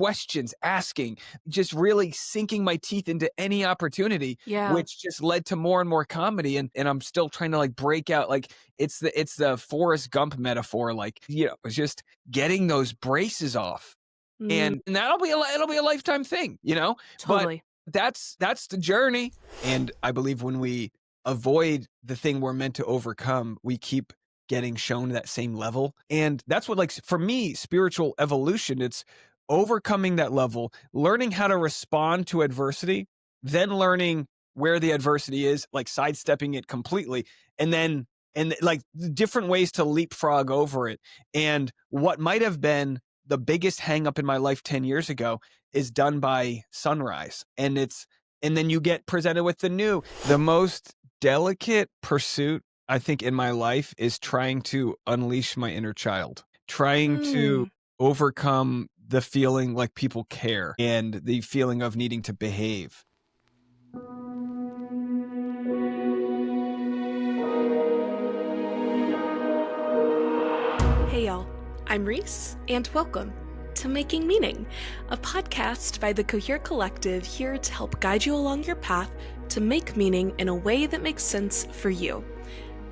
questions, asking, just really sinking my teeth into any opportunity, Yeah. which just led to more and more comedy. And I'm still trying to like break out. Like it's the Forrest Gump metaphor. Like, it's just getting those braces off. Mm, And it'll be a lifetime thing, but totally. that's the journey. And I believe when we avoid the thing we're meant to overcome, we keep getting shown that same level. And that's what, like, for me, spiritual evolution, it's overcoming that level, learning how to respond to adversity, then learning where the adversity is, like sidestepping it completely, and then like different ways to leapfrog over it. And what might have been the biggest hang up in my life 10 years ago is done by sunrise. And then you get presented with the most delicate pursuit, I think, in my life is trying to unleash my inner child, trying to Mm. overcome the feeling like people care and the feeling of needing to behave. Hey y'all, I'm Reese, and welcome to Making Meaning, a podcast by the Cohere Collective here to help guide you along your path to make meaning in a way that makes sense for you.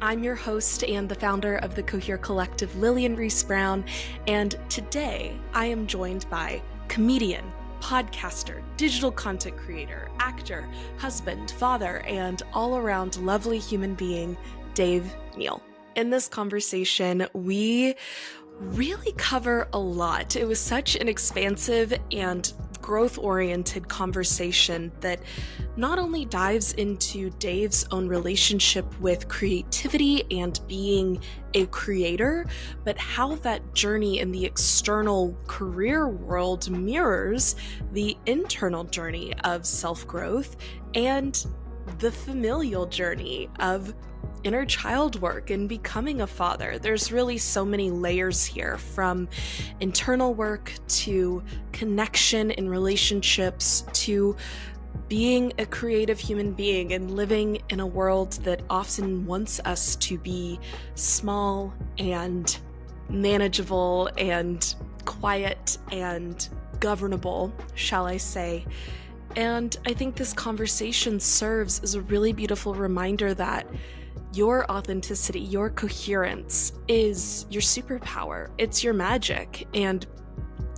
I'm your host and the founder of the Cohere Collective, Lillian Reese Brown, and today I am joined by comedian, podcaster, digital content creator, actor, husband, father, and all-around lovely human being, Dave Neal. In this conversation, we really cover a lot. It was such an expansive and growth-oriented conversation that not only dives into Dave's own relationship with creativity and being a creator, but how that journey in the external career world mirrors the internal journey of self-growth and the familial journey of inner child work and becoming a father. There's really so many layers here, from internal work to connection in relationships to being a creative human being and living in a world that often wants us to be small and manageable and quiet and governable, shall I say. And I think this conversation serves as a really beautiful reminder that your authenticity, your coherence is your superpower. It's your magic, and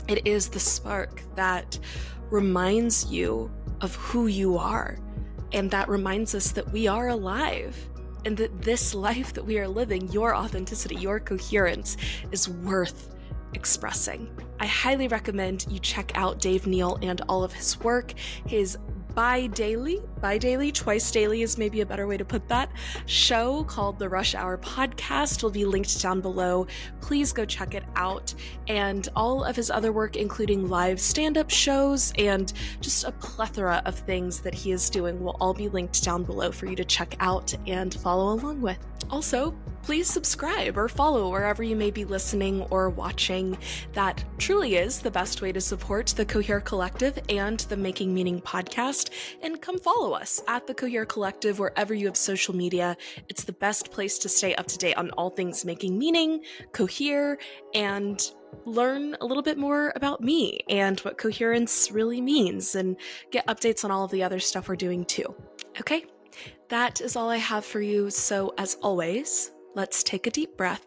it is the spark that reminds you of who you are, and that reminds us that we are alive, and that this life that we are living, your authenticity, your coherence, is worth expressing. I highly recommend you check out Dave Neal and all of his work. His bi-daily, twice daily is maybe a better way to put that, show called The Rush Hour Podcast will be linked down below. Please go check it out. And all of his other work, including live stand-up shows and just a plethora of things that he is doing, will all be linked down below for you to check out and follow along with. Also, please subscribe or follow wherever you may be listening or watching. That truly is the best way to support the Cohere Collective and the Making Meaning podcast. And come follow us at the Cohere Collective wherever you have social media. It's the best place to stay up to date on all things making meaning, Cohere, and learn a little bit more about me and what coherence really means, and get updates on all of the other stuff we're doing too. Okay, that is all I have for you. So as always, let's take a deep breath.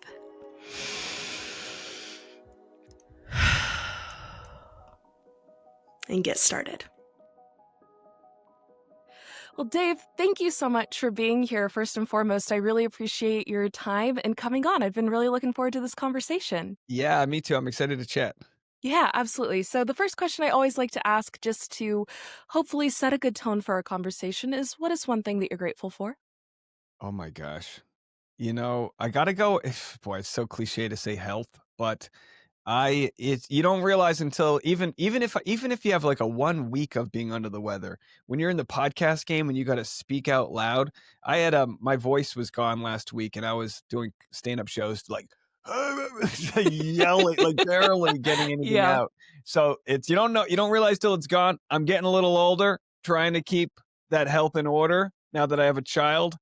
And get started. Well, Dave, thank you so much for being here. First and foremost, I really appreciate your time and coming on. I've been really looking forward to this conversation. Yeah, me too. I'm excited to chat. Yeah, absolutely. So the first question I always like to ask, just to hopefully set a good tone for our conversation, is what is one thing that you're grateful for? Oh my gosh. I gotta go. Boy, it's so cliche to say health, but you don't realize until even if you have like a 1 week of being under the weather, when you're in the podcast game and you got to speak out loud. I had my voice was gone last week, and I was doing stand-up shows like yelling, like barely getting anything Yeah. out. So it's you don't realize till it's gone. I'm getting a little older, trying to keep that health in order now that I have a child.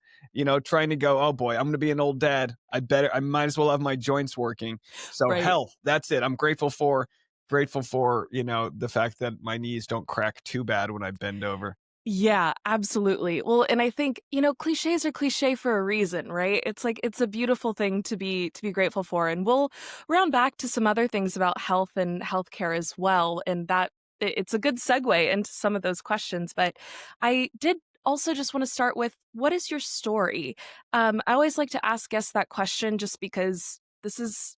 Trying to go, oh boy, I'm going to be an old dad. I might as well have my joints working. So Right. health, that's it. I'm grateful for grateful for, the fact that my knees don't crack too bad when I bend over. Yeah, absolutely. Well, and I think, cliches are cliche for a reason, right? It's like it's a beautiful thing to be grateful for. And we'll round back to some other things about health and healthcare as well. And it's a good segue into some of those questions. But I did also just want to start with, what is your story? I always like to ask guests that question just because this is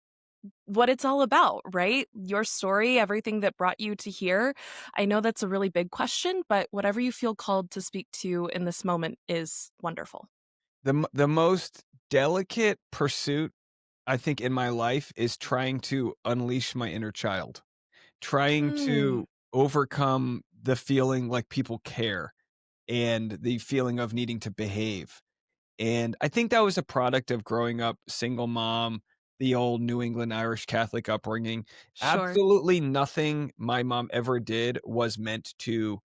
what it's all about, right? Your story, everything that brought you to here. I know that's a really big question, but whatever you feel called to speak to in this moment is wonderful. The most delicate pursuit, I think, in my life is trying to unleash my inner child, trying Mm, to overcome the feeling like people care and the feeling of needing to behave. And I think that was a product of growing up single mom, the old New England Irish Catholic upbringing. sure. Absolutely nothing my mom ever did was meant to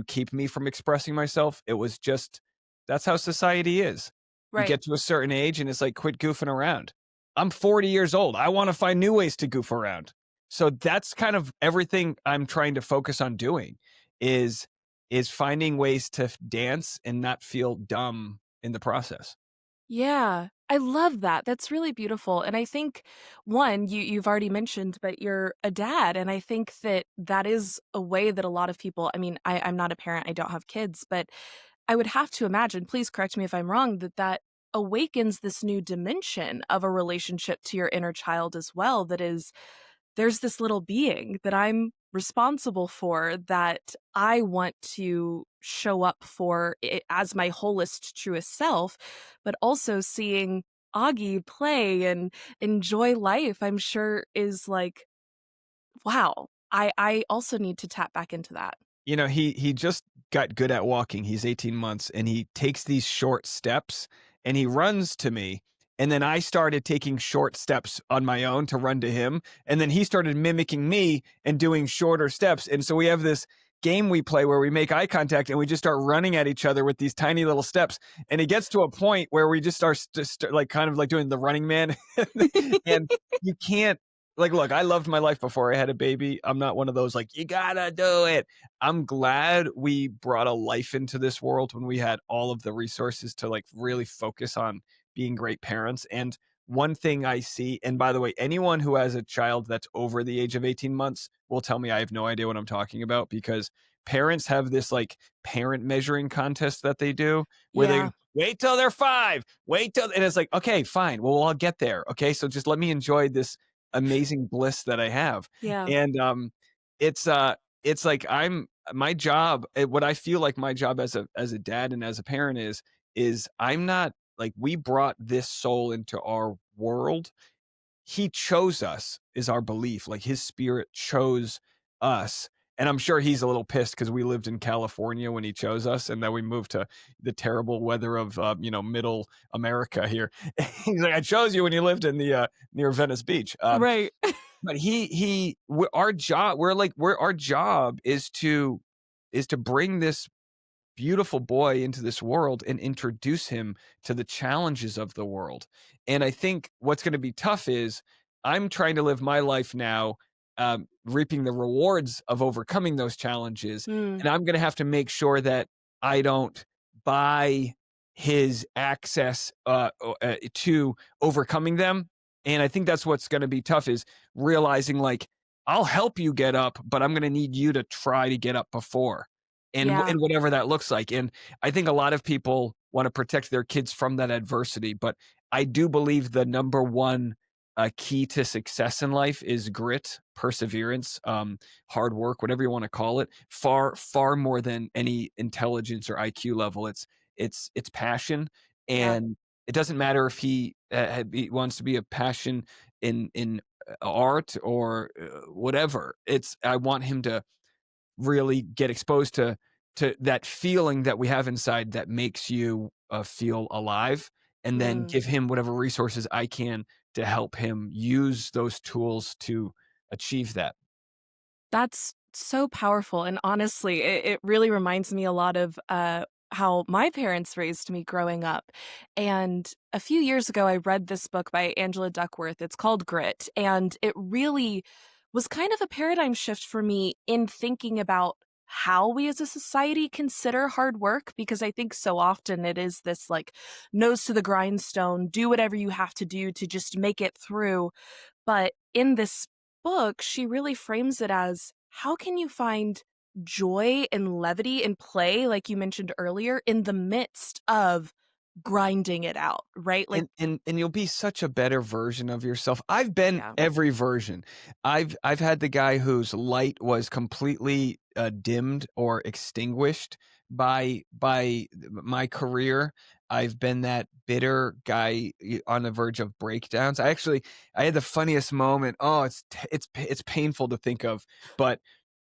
keep me from expressing myself. It was just that's how society is. You Right. get to a certain age and it's like, quit goofing around. I'm 40 years old. I want to find new ways to goof around. So that's kind of everything I'm trying to focus on doing is is finding ways to dance and not feel dumb in the process. Yeah, I love that. That's really beautiful. And I think one, you've already mentioned, but you're a dad, and I think that that is a way that a lot of people. I mean, I'm not a parent. I don't have kids, but I would have to imagine, please correct me if I'm wrong, that that awakens this new dimension of a relationship to your inner child as well. That is, there's this little being that I'm responsible for, that I want to show up for it as my wholest, truest self, but also seeing Augie play and enjoy life, I'm sure is like, wow, I also need to tap back into that. He just got good at walking. He's 18 months and he takes these short steps and he runs to me. And then I started taking short steps on my own to run to him. And then he started mimicking me and doing shorter steps. And so we have this game we play where we make eye contact and we just start running at each other with these tiny little steps. And it gets to a point where we just start just like kind of like doing the running man. And you can't like, look, I loved my life before I had a baby. I'm not one of those like, you gotta do it. I'm glad we brought a life into this world when we had all of the resources to like really focus on being great parents. And one thing I see, and by the way, anyone who has a child that's over the age of 18 months will tell me I have no idea what I'm talking about because parents have this like parent measuring contest that they do where they Yeah, wait till they're 5, wait till, and it's like, okay, fine. Well, I'll get there. Okay. So just let me enjoy this amazing bliss that I have. yeah. And it's it's like I'm my job, what I feel like my job as a dad and as a parent is I'm not like we brought this soul into our world. He chose us is our belief. Like his spirit chose us. And I'm sure he's a little pissed because we lived in California when he chose us, and then we moved to the terrible weather of middle America here. He's like, I chose you when you lived in the near Venice Beach. Right. But our job, our job is to bring this beautiful boy into this world and introduce him to the challenges of the world. And I think what's going to be tough is I'm trying to live my life now, reaping the rewards of overcoming those challenges. Mm, And I'm going to have to make sure that I don't buy his access to overcoming them. And I think that's what's going to be tough is realizing like, I'll help you get up, but I'm going to need you to try to get up before yeah, and whatever that looks like. And I think a lot of people want to protect their kids from that adversity, but I do believe the number one key to success in life is grit, perseverance, hard work, whatever you want to call it. Far more than any intelligence or IQ level. It's passion, yeah. and it doesn't matter if he wants to be a passion in art or whatever. It's I want him to really get exposed to that feeling that we have inside that makes you feel alive, and then Mm. give him whatever resources I can to help him use those tools to achieve that. That's so powerful, and honestly, it really reminds me a lot of, how my parents raised me growing up, and a few years ago, I read this book by Angela Duckworth, it's called Grit, and it really was kind of a paradigm shift for me in thinking about how we as a society consider hard work, because I think so often it is this like nose to the grindstone, do whatever you have to do to just make it through. But in this book, she really frames it as how can you find joy and levity and play, like you mentioned earlier, in the midst of grinding it out, right? Like, And you'll be such a better version of yourself. I've been yeah, every version. I've had the guy whose light was completely, dimmed or extinguished by my career. I've been that bitter guy on the verge of breakdowns. I had the funniest moment. Oh, it's painful to think of, but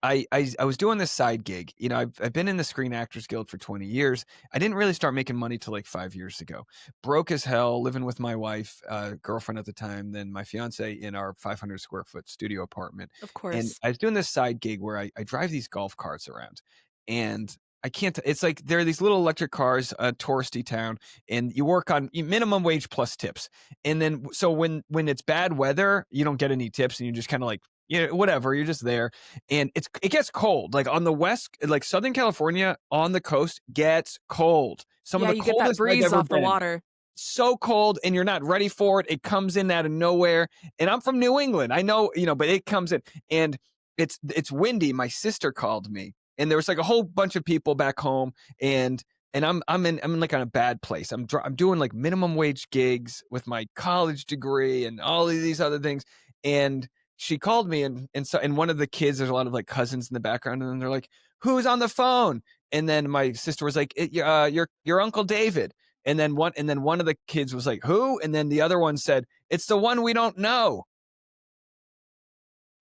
I was doing this side gig. You know, I've been in the Screen Actors Guild for 20 years. I didn't really start making money till like 5 years ago. Broke as hell, living with my wife, girlfriend at the time, then my fiance in our 500 square foot studio apartment. of And course. I was doing this side gig where I drive these golf carts around, and I can't. It's like there are these little electric cars, a touristy town, and you work on minimum wage plus tips. And then so when it's bad weather, you don't get any tips, and you just kind of like, yeah, whatever. You're just there, and it gets cold. Like on the west, like Southern California on the coast gets cold. Some of Yeah, the you get that coldest I've breeze ever off the been. water. So cold, and you're not ready for it. It comes in out of nowhere. And I'm from New England. I know, but it comes in, and it's windy. My sister called me, and there was like a whole bunch of people back home, and I'm in like on a bad place. I'm doing like minimum wage gigs with my college degree and all of these other things. And she called me, and one of the kids, there's a lot of like cousins in the background, and they're like, "Who's on the phone?" And then my sister was like, your Uncle David." And then one of the kids was like, "Who?" And then the other one said, "It's the one we don't know."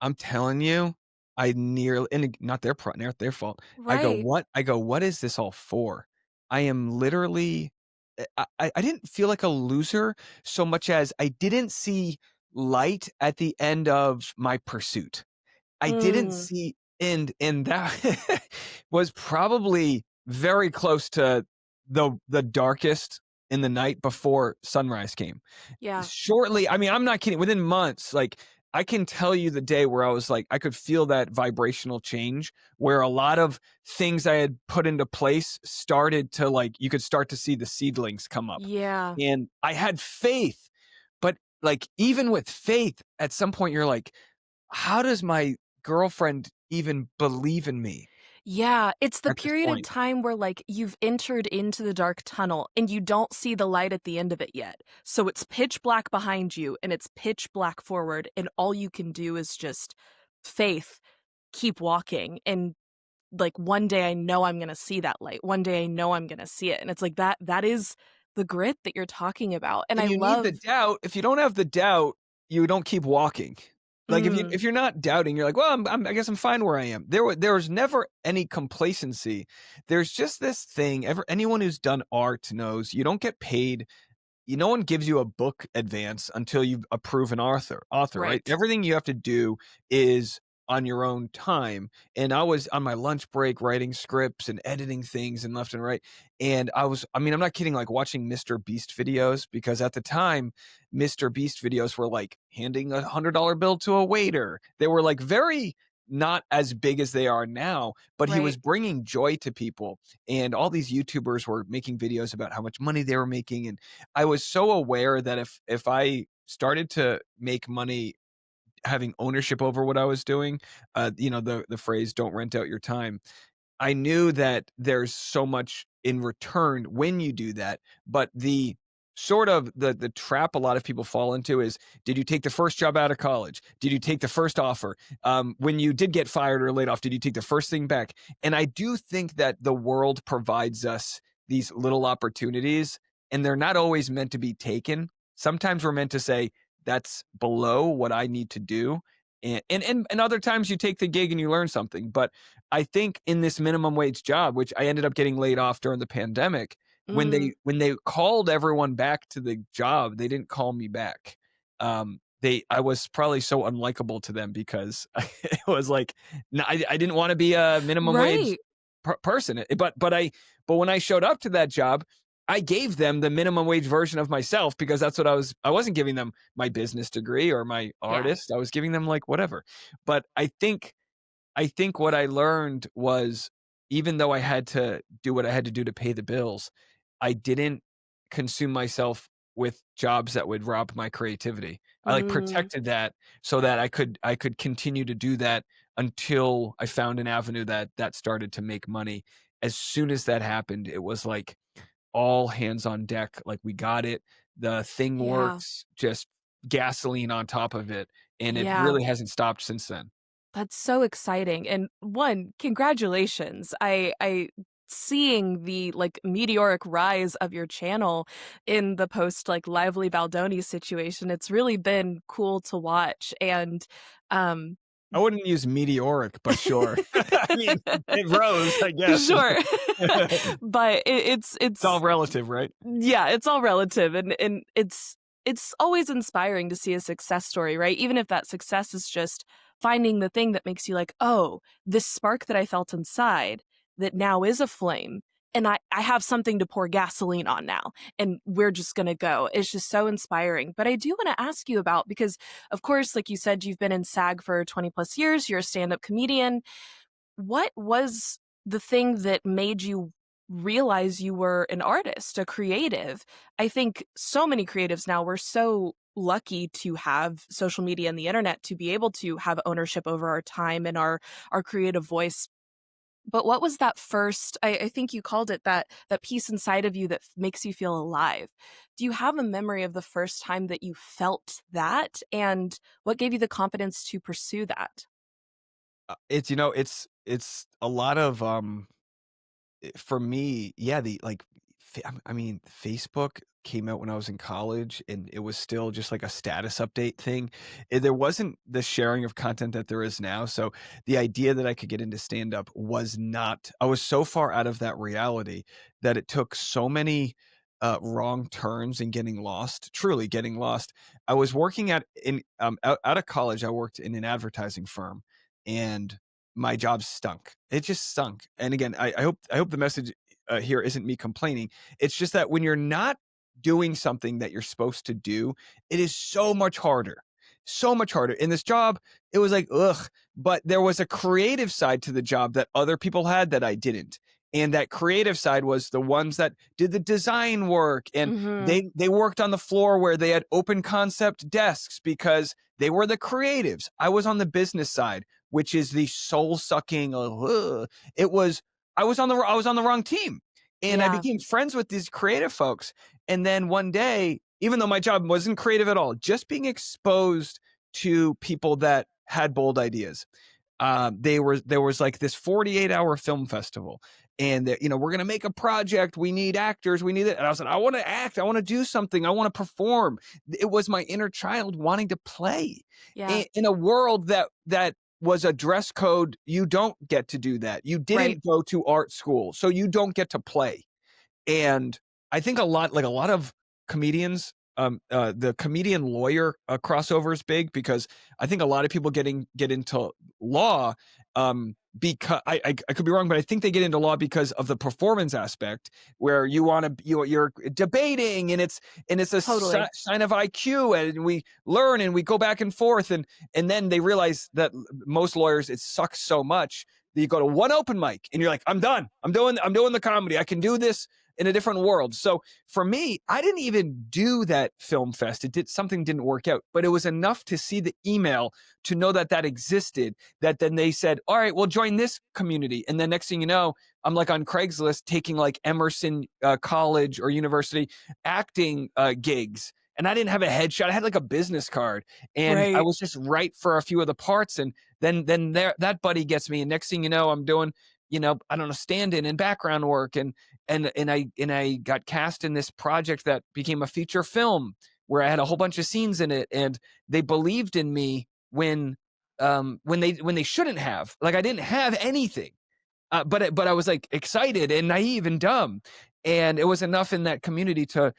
I'm telling you, I nearly, and not their fault. Right. I go, "What is this all for?" I am literally I didn't feel like a loser so much as I didn't see light at the end of my pursuit. I didn't Mm, see, and that was probably very close to the darkest in the night before sunrise came. yeah. Shortly, I mean, I'm not kidding, within months, like, I can tell you the day where I was like, I could feel that vibrational change where a lot of things I had put into place started to, like, you could start to see the seedlings come up. Yeah. And I had faith, but, like, even with faith, at some point you're like, how does my girlfriend even believe in me Yeah, it's the at this period of point? time where, like, you've entered into the dark tunnel and you don't see the light at the end of it yet. So it's pitch black behind you and it's pitch black forward, and all you can do is just faith, keep walking, and, like, one day I know I'm gonna see that light. One day I know I'm gonna see it, and it's like that is the grit that you're talking about, and I And you need the love. doubt. If you don't have the doubt, you don't keep walking. Like, Mm, if you're not doubting, you're like, "Well, I guess I'm fine where I am." There was never any complacency. There's just this thing, anyone who's done art knows you don't get paid. No one gives you a book advance until you approve an author, right? right. Everything you have to do is on your own time. And I was on my lunch break writing scripts and editing things and left and right. And I mean, I'm not kidding, like watching Mr. Beast videos, because at the time Mr. Beast videos were like handing $100 bill to a waiter. They were like very not as big as they are now, but he was Right. bringing joy to people. And all these YouTubers were making videos about how much money they were making. And I was so aware that if I started to make money having ownership over what I was doing, the phrase "don't rent out your time," I knew that there's so much in return when you do that. But the sort of the trap a lot of people fall into is, did you take the first job out of college? Did you take the first offer? When you did get fired or laid off, did you take the first thing back? And I do think that the world provides us these little opportunities, and they're not always meant to be taken. Sometimes we're meant to say, that's below what I need to do. And other times you take the gig and you learn something. But I think in this minimum wage job, which I ended up getting laid off during the pandemic, when Mm, they called everyone back to the job, they didn't call me back. I was probably so unlikable to them because it was like, no, I didn't want to be a minimum wage right. person. But when I showed up to that job, I gave them the minimum wage version of myself because that's what I wasn't giving them my business degree or my Yeah. artist. I was giving them like whatever. But I think what I learned was even though I had to do what I had to do to pay the bills, I didn't consume myself with jobs that would rob my creativity. I like Mm, protected that so that I could continue to do that until I found an avenue that started to make money. As soon as that happened, it was like all hands on deck. Like we got it. The thing yeah. works, just gasoline on top of it. And it Yeah. really hasn't stopped since then. That's so exciting. And one, congratulations. I seeing the like meteoric rise of your channel in the post like Lively Baldoni situation. It's really been cool to watch. And um I wouldn't use meteoric, but sure. I mean, it rose, I guess. sure. It's But all it's relative, right? yeah, it's all relative, and it's always inspiring to see a success story, right? Even if that success is just finding the thing that makes you like, "Oh, this spark that I felt inside that now is a flame, and I have something to pour gasoline on now, and we're just gonna go." It's just so inspiring. But I do wanna ask you about because, of course, like you said, you've been in SAG for 20 plus years, you're a stand-up comedian. What was the thing that made you realize you were an artist, a creative? I think so many creatives now, we're so lucky to have social media and the internet to be able to have ownership over our time and our creative voice. But what was that first, I think you called it that piece inside of you that makes you feel alive. Do you have a memory of the first time that you felt that? And what gave you the confidence to pursue that? It's a lot of, for me, yeah, the like, I mean, Facebook came out when I was in college, and it was still just like a status update thing. There wasn't the sharing of content that there is now. So the idea that I could get into stand up was not. I was so far out of that reality that it took so many wrong turns and getting lost. Truly getting lost. I was working out of college. I worked in an advertising firm, and my job stunk. It just stunk. And again, I hope the message here isn't me complaining. It's just that when you're not doing something that you're supposed to do, it is so much harder. So much harder. In this job, it was like, ugh, but there was a creative side to the job that other people had that I didn't. And that creative side was the ones that did the design work, and Mhm. they worked on the floor where they had open concept desks because they were the creatives. I was on the business side, which is the soul sucking. It was I was on the wrong team, and I Yeah. became friends with these creative folks. And then one day, even though my job wasn't creative at all, just being exposed to people that had bold ideas. There was like this 48-hour film festival, and we're gonna make a project. We need actors. We need it. And I was like, I want to act. I want to do something. I want to perform. It was my inner child wanting to play Yeah. in a world that was a dress code. You don't get to do that. You Right. didn't go to art school, so you don't get to play. And I think a lot of comedians, the comedian lawyer crossover is big because I think a lot of people get into law, because I could be wrong, but I think they get into law because of the performance aspect, where you're debating, and it's a Totally. sign of IQ, and we learn and we go back and forth, and then they realize that most lawyers, it sucks so much that you go to one open mic and you're like, I'm done. I'm doing the comedy. I can do this in a different world. So for me, I didn't even do that film fest. Something didn't work out, but it was enough to see the email to know that existed, that then they said, all right, well, join this community. And then next thing you know, I'm like on Craigslist taking like Emerson college or university acting gigs. And I didn't have a headshot. I had like a business card, and I Right. was just right for a few of the parts. And then that buddy gets me. And next thing you know, I'm doing, I don't know, stand-in and background work, and I got cast in this project that became a feature film where I had a whole bunch of scenes in it, and they believed in me when they shouldn't have. Like I didn't have anything, but I was like excited and naive and dumb, and it was enough in that community to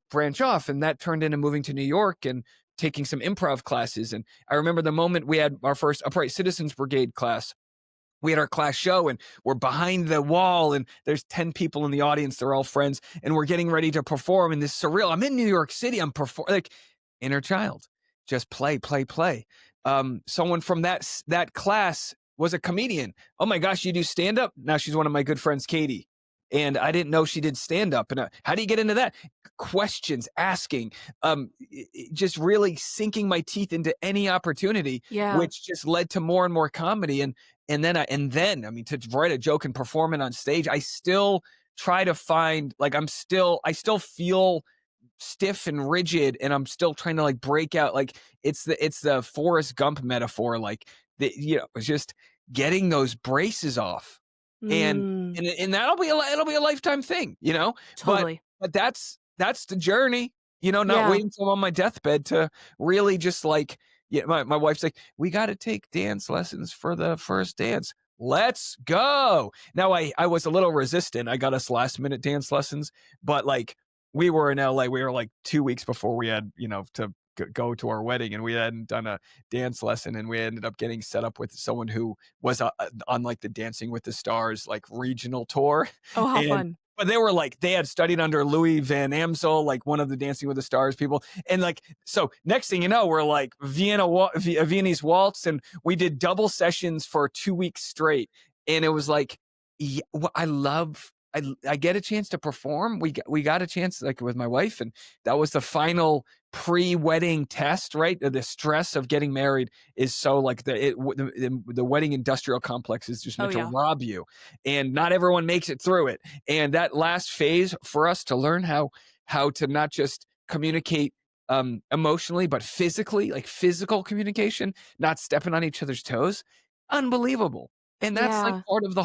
branch off, and that turned into moving to New York and taking some improv classes. And I remember the moment we had our first Upright Citizens Brigade class, we had our class show and we're behind the wall and there's 10 people in the audience. They're all friends and we're getting ready to perform in this surreal. I'm in New York City. I'm performing like inner child, just play, play, play. Someone from that class was a comedian. Oh my gosh, you do stand up? Now she's one of my good friends, Katie. And I didn't know she did stand up. And how do you get into that? Questions, asking, just really sinking my teeth into any opportunity, Yeah. which just led to more and more comedy. And then I mean, to write a joke and perform it on stage, I still try to find, like, I still feel stiff and rigid, and I'm still trying to like break out. Like it's the Forrest Gump metaphor, like it's just getting those braces off, and Mm, and that'll be it'll be a lifetime thing, But totally. that's the journey, not Yeah. waiting till I'm on my deathbed to really just like, yeah. My wife's like, we got to take dance lessons for the first dance. Let's go. Now I was a little resistant. I got us last minute dance lessons, but like we were in LA. We were like 2 weeks before we had, to go to our wedding, and we hadn't done a dance lesson, and we ended up getting set up with someone who was on like the Dancing with the Stars like regional tour, Oh, how and fun. but they were like they had studied under Louis Van Amsel, like one of the Dancing with the Stars people, and like so next thing you know, we're like Viennese waltz, and we did double sessions for 2 weeks straight, and it was like, yeah, I love. I get a chance to perform. We got a chance like with my wife, and that was the final pre-wedding test, right? The stress of getting married is so like the wedding industrial complex is just Oh, meant to yeah. rob you, and not everyone makes it through it. And that last phase for us to learn how to not just communicate emotionally, but physically, like physical communication, not stepping on each other's toes, unbelievable. And that's like Yeah. part of the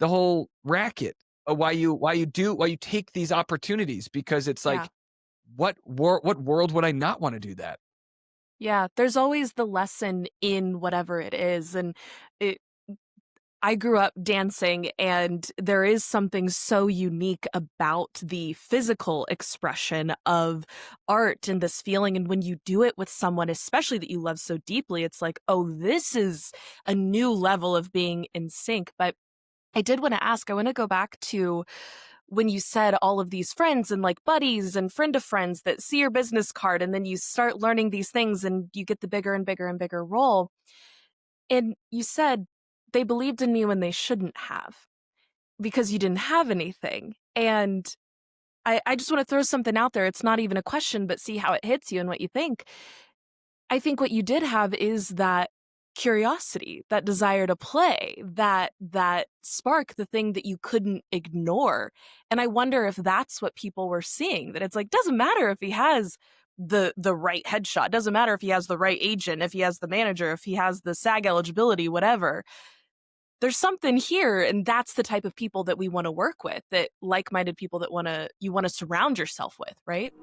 whole racket. Why you take these opportunities, because it's Yeah. like, what world would I not want to do that? Yeah. There's always the lesson in whatever it is. And it, I grew up dancing, and there is something so unique about the physical expression of art and this feeling. And when you do it with someone, especially that you love so deeply, it's like, oh, this is a new level of being in sync. But I did want to ask, I want to go back to when you said all of these friends and like buddies and friend of friends that see your business card, and then you start learning these things and you get the bigger and bigger and bigger role. And you said they believed in me when they shouldn't have because you didn't have anything. And I just want to throw something out there. It's not even a question, but see how it hits you and what you think. I think what you did have is that curiosity, that desire to play, that spark, the thing that you couldn't ignore. And I wonder if that's what people were seeing, that it's like, doesn't matter if he has the right headshot, doesn't matter if he has the right agent, if he has the manager, if he has the SAG eligibility, whatever. There's something here, and that's the type of people that we want to work with, that like-minded people that you want to surround yourself with, right?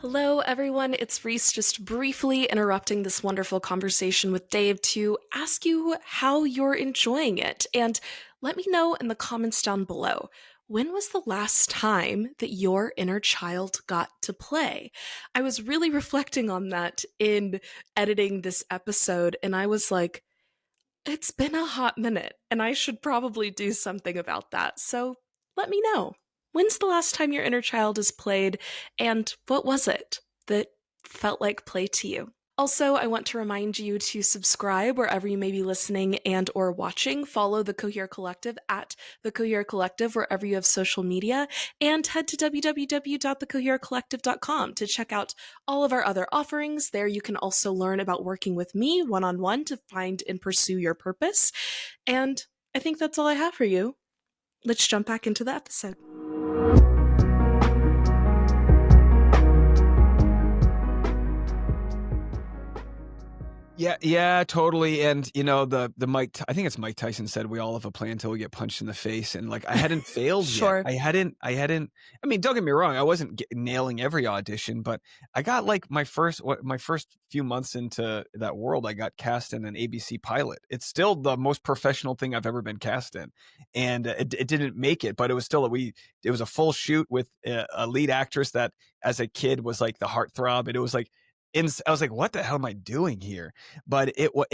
Hello, everyone. It's Reese, just briefly interrupting this wonderful conversation with Dave to ask you how you're enjoying it. And let me know in the comments down below. When was the last time that your inner child got to play? I was really reflecting on that in editing this episode, and I was like, it's been a hot minute, and I should probably do something about that. So let me know. When's the last time your inner child has played, and what was it that felt like play to you? Also, I want to remind you to subscribe wherever you may be listening and or watching. Follow the Cohere Collective at the Cohere Collective wherever you have social media, and head to www.thecoherecollective.com to check out all of our other offerings. There you can also learn about working with me one-on-one to find and pursue your purpose. And I think that's all I have for you. Let's jump back into the episode. Yeah, totally. And the I think it's Mike Tyson said we all have a plan until we get punched in the face. And like I hadn't failed yet. Sure. I mean, don't get me wrong, I wasn't nailing every audition, but I got like my first few months into that world, I got cast in an ABC pilot. It's still the most professional thing I've ever been cast in. And it didn't make it, but it was still it was a full shoot with a lead actress that as a kid was like the heartthrob. And it was like, I was like, what the hell am I doing here? But it was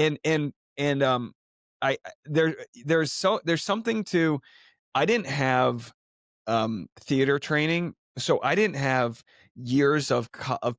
I there's something to, I didn't have theater training, so I didn't have years of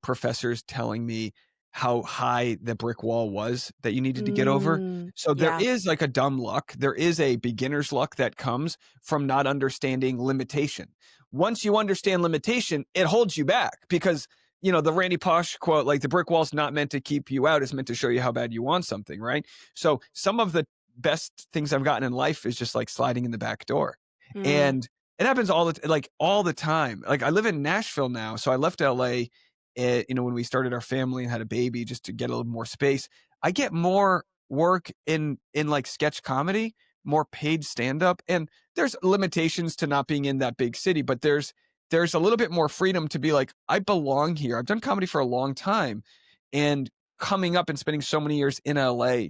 professors telling me how high the brick wall was that you needed to get over. So there Yeah. is like a dumb luck, there is a beginner's luck that comes from not understanding limitation. Once you understand limitation, it holds you back, because the Randy Posh quote, like, the brick wall's not meant to keep you out, it's meant to show you how bad you want something, right? So some of the best things I've gotten in life is just like sliding in the back door. Mm. And it happens all the time. Like, I live in Nashville now, so I left LA, when we started our family and had a baby, just to get a little more space. I get more work in like sketch comedy, more paid stand up, and there's limitations to not being in that big city, but there's a little bit more freedom to be like, I belong here. I've done comedy for a long time, and coming up and spending so many years in LA,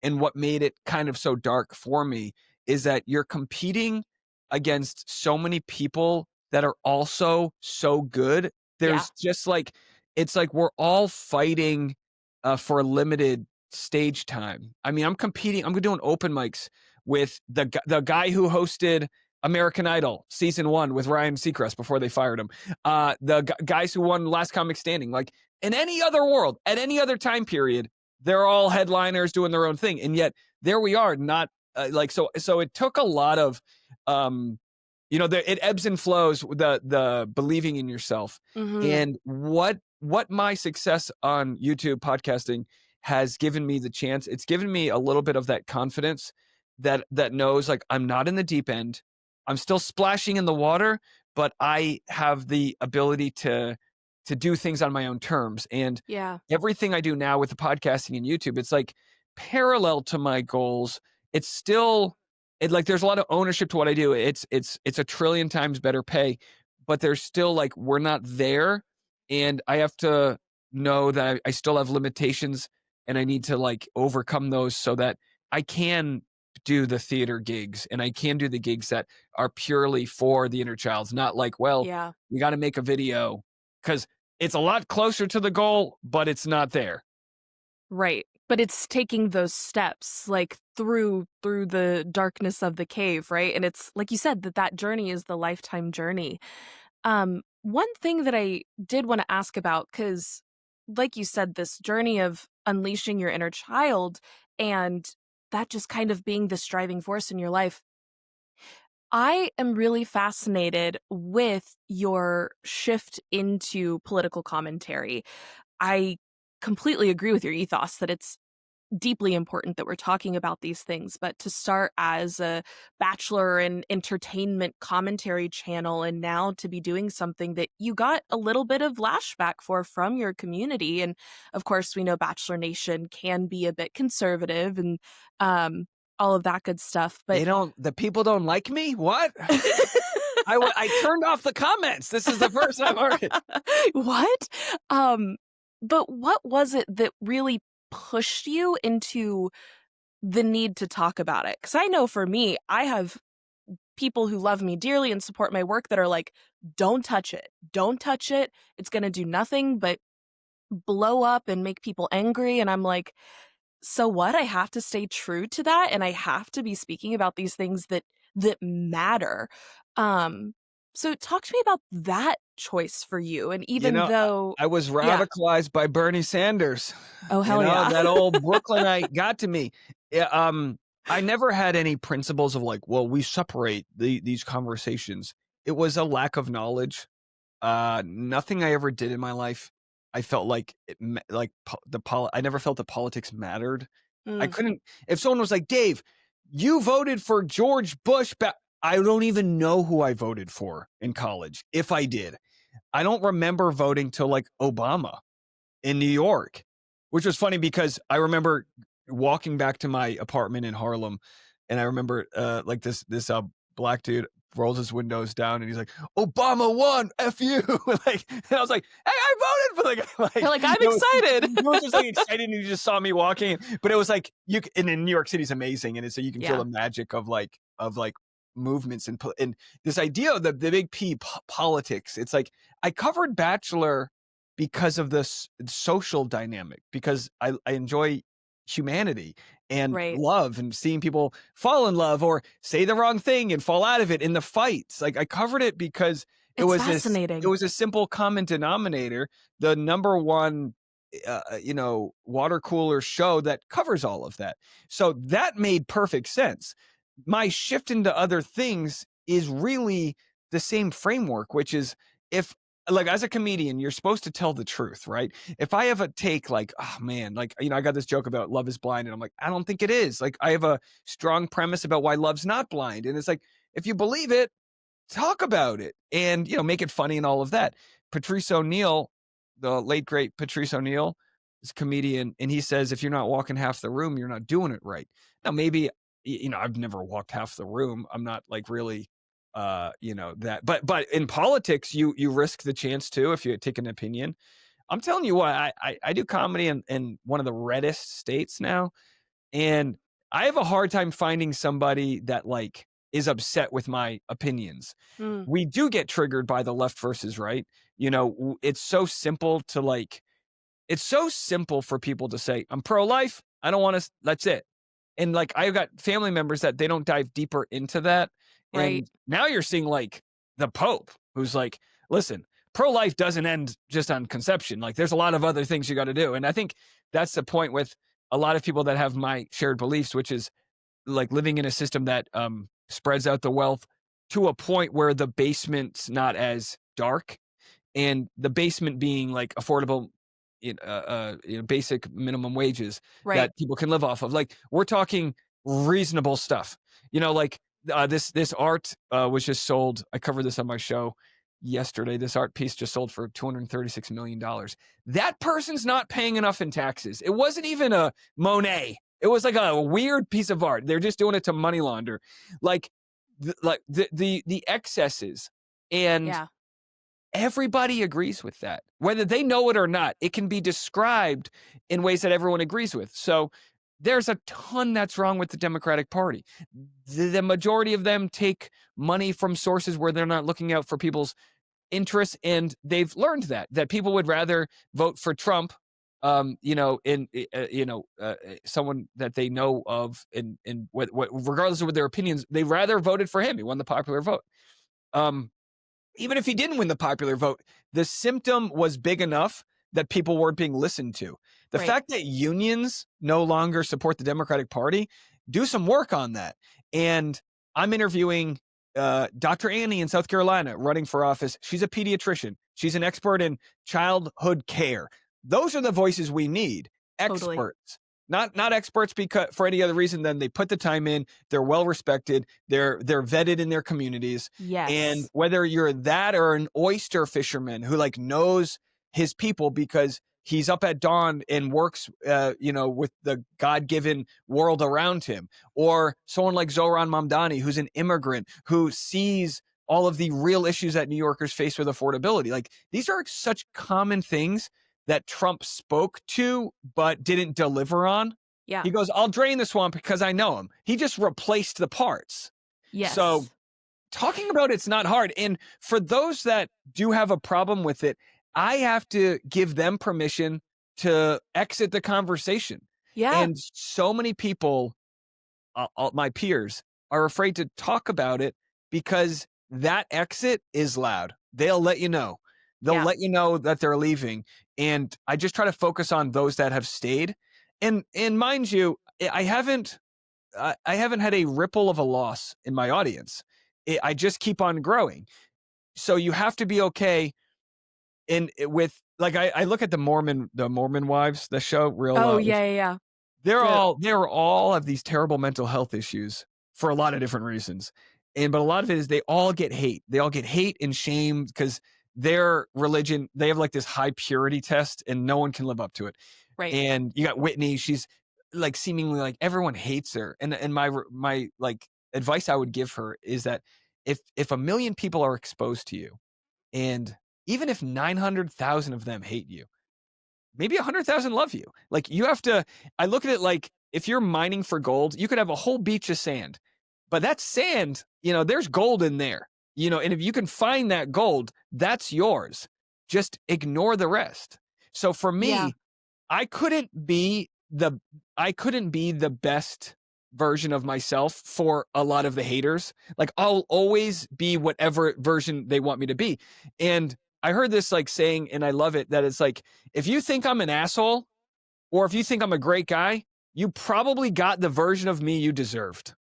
and what made it kind of so dark for me is that you're competing against so many people that are also so good. Yeah. There's just like, it's like we're all fighting for limited stage time. I mean, I'm doing open mics with the guy who hosted American Idol season 1 with Ryan Seacrest before they fired him. The guys who won Last Comic Standing. Like, in any other world, at any other time period, they're all headliners doing their own thing, and yet there we are, not so it took a lot of it ebbs and flows, the believing in yourself. Mm-hmm. And what my success on YouTube podcasting has given me the chance, it's given me a little bit of that confidence that knows, like, I'm not in the deep end, I'm still splashing in the water, but I have the ability to do things on my own terms. And Yeah. everything I do now with the podcasting and YouTube, it's like parallel to my goals. It's still, like, there's a lot of ownership to what I do. It's a trillion times better pay, but there's still, like, we're not there, and I have to know that I still have limitations, and I need to, like, overcome those so that I can do the theater gigs, and I can do the gigs that are purely for the inner child. It's not like, well, Yeah. we got to make a video, because it's a lot closer to the goal, but it's not there. Right. But it's taking those steps, like, through the darkness of the cave, right? And it's like you said, that journey is the lifetime journey. One thing that I did want to ask about, because like you said, this journey of unleashing your inner child and that just kind of being this driving force in your life, I am really fascinated with your shift into political commentary. I completely agree with your ethos that it's deeply important that we're talking about these things, but to start as a bachelor in entertainment commentary channel and now to be doing something that you got a little bit of lashback for from your community. And of course, we know Bachelor Nation can be a bit conservative and all of that good stuff, but The people don't like me? What? I turned off the comments. This is the first I've heard it. what? But what was it that really pushed you into the need to talk about it? Because I know for me, I have people who love me dearly and support my work that are like, don't touch it. Don't touch it. It's going to do nothing but blow up and make people angry. And I'm like, so what? I have to stay true to that. And I have to be speaking about these things that matter. So talk to me about that choice for you. And even though, I was yeah. radicalized by Bernie Sanders. Oh, hell yeah. That old Brooklynite got to me. Yeah, I never had any principles of like, well, we separate these conversations. It was a lack of knowledge. Nothing I ever did in my life, I felt like I never felt that politics mattered. I Mm, couldn't, if someone was like, Dave, you voted for George Bush, I don't even know who I voted for in college, if I did. I don't remember voting till like Obama in New York. which was funny because I remember walking back to my apartment in Harlem, and I remember like this black dude rolls his windows down and he's like, "Obama won, F you." Like, and I was like, "Hey, I voted for the guy." You're like, I'm it was, excited. he was just like excited, and he just saw me walking. But it was like and in New York City's amazing, and so you can feel the magic of like movements and this idea of the big politics. It's like I covered Bachelor because of this social dynamic, because I enjoy humanity and Right. love and seeing people fall in love or say the wrong thing and fall out of it in the fights. Like I covered it because it It's was fascinating. it was a simple common denominator, the number one water cooler show that covers all of that. So that made perfect sense. My shift into other things is really the same framework, which is if like as a comedian, you're supposed to tell the truth, right? If I have a take like, oh man, like, I got this joke about love is blind, and I'm like, I don't think it is. Like, I have a strong premise about why love's not blind. And it's like, if you believe it, talk about it and, make it funny and all of that. Patrice O'Neill, the late great Patrice O'Neill, is a comedian, and he says, if you're not walking half the room, you're not doing it right. Now, maybe, I've never walked half the room. I'm not like really, that, but in politics, you risk the chance to, if you take an opinion. I'm telling you what, I do comedy in one of the reddest states now, and I have a hard time finding somebody that like is upset with my opinions. Mm, We do get triggered by the left versus right. It's so simple to like, it's so simple for people to say, I'm pro-life. I don't want to, that's it. And like, I've got family members that they don't dive deeper into that. right. And now you're seeing like the Pope who's like, listen, pro-life doesn't end just on conception. Like there's a lot of other things you got to do. And I think that's the point with a lot of people that have my shared beliefs, which is like living in a system that spreads out the wealth to a point where the basement's not as dark, and the basement being like affordable, basic minimum wages Right. that people can live off of. Like we're talking reasonable stuff. Like this art was just sold. I covered this on my show yesterday. This art piece just sold for $236 million. That person's not paying enough in taxes. It wasn't even a Monet. It was like a weird piece of art. They're just doing it to money launder. Like the excesses, and Yeah. everybody agrees with that. Whether they know it or not, it can be described in ways that everyone agrees with. So there's a ton that's wrong with the Democratic Party. The majority of them take money from sources where they're not looking out for people's interests, and they've learned that people would rather vote for Trump, someone that they know of, and what regardless of what their opinions, they rather voted for him. He won the popular vote. Even if he didn't win the popular vote, the symptom was big enough that people weren't being listened to. The Right. fact that unions no longer support the Democratic Party, do some work on that. And I'm interviewing Dr. Annie in South Carolina, running for office. She's a pediatrician. She's an expert in childhood care. Those are the voices we need. Totally. Experts. Not experts because for any other reason than they put the time in, they're well respected, they're vetted in their communities. Yes. And whether you're that or an oyster fisherman who like knows his people because he's up at dawn and works with the God-given world around him, or someone like Zohran Mamdani who's an immigrant who sees all of the real issues that New Yorkers face with affordability. Like these are such common things that Trump spoke to but didn't deliver on. Yeah. He goes, I'll drain the swamp because I know him. He just replaced the parts. Yes. So talking about it's not hard. And for those that do have a problem with it, I have to give them permission to exit the conversation. Yeah. And so many people, my peers, are afraid to talk about it because that exit is loud. They'll let you know. They'll let you know that they're leaving. And I just try to focus on those that have stayed. And mind you, I haven't had a ripple of a loss in my audience. I just keep on growing. So you have to be okay with like I look at the Mormon Wives, the show, real. Oh yeah. They're all have these terrible mental health issues for a lot of different reasons, but a lot of it is they all get hate. They all get hate and shame because their religion, they have like this high purity test, and no one can live up to it. Right. And you got Whitney, she's like seemingly like everyone hates her. And my like advice I would give her is that if a million people are exposed to you, and even if 900,000 of them hate you, maybe 100,000 love you. Like you have to, I look at it like if you're mining for gold, you could have a whole beach of sand, but that sand, there's gold in there, and if you can find that gold, that's yours. Just ignore the rest. So for Yeah. me, I couldn't be the I couldn't be the best version of myself for a lot of the haters. Like I'll always be whatever version they want me to be. And I heard this like saying, and I love it, that it's like, if you think I'm an asshole or if you think I'm a great guy, you probably got the version of me you deserved.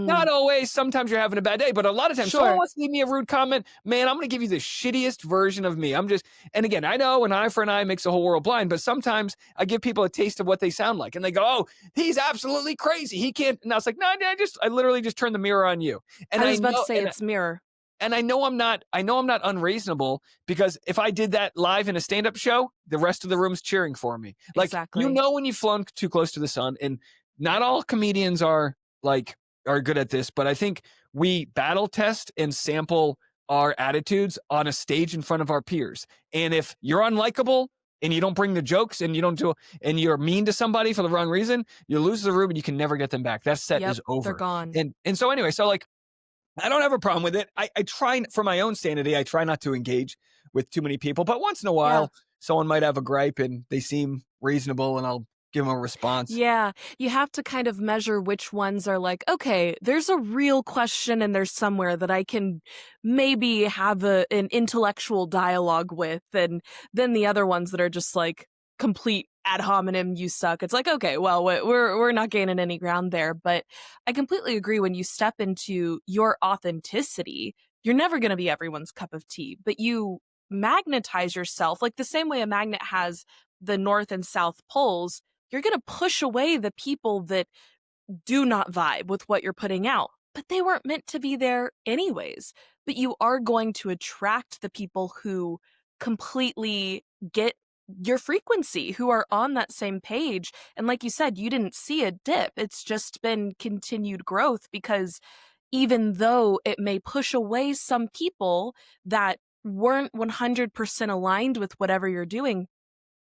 Not Mm, always. Sometimes you're having a bad day, but a lot of times someone sure. wants to leave me a rude comment. Man, I'm going to give you the shittiest version of me. And again, I know an eye for an eye makes the whole world blind, but sometimes I give people a taste of what they sound like and they go, oh, he's absolutely crazy. He can't. And I was like, no, I literally just turned the mirror on you. And I I was about to know, say it's mirror. and I know I'm not unreasonable because if I did that live in a stand-up show, the rest of the room's cheering for me. Like, Exactly. when you've flown too close to the sun, and not all comedians are good at this, but I think we battle test and sample our attitudes on a stage in front of our peers. And if you're unlikable and you don't bring the jokes and and you're mean to somebody for the wrong reason, you lose the room and you can never get them back. That set Yep, is they're over. gone. And so anyway, so like I don't have a problem with it. I try for my own sanity. I try not to engage with too many people, but once in a Yeah. while, someone might have a gripe and they seem reasonable, and I'll give them a response. Yeah, you have to kind of measure which ones are like, okay, there's a real question in there somewhere that I can maybe have an intellectual dialogue with, and then the other ones that are just like complete ad hominem, you suck. It's like, okay, well, we're not gaining any ground there. But I completely agree. When you step into your authenticity, you're never going to be everyone's cup of tea, but you magnetize yourself like the same way a magnet has the north and south poles. You're going to push away the people that do not vibe with what you're putting out, but they weren't meant to be there anyways. But you are going to attract the people who completely get your frequency, who are on that same page. And like you said, you didn't see a dip. It's just been continued growth, because even though it may push away some people that weren't 100% aligned with whatever you're doing,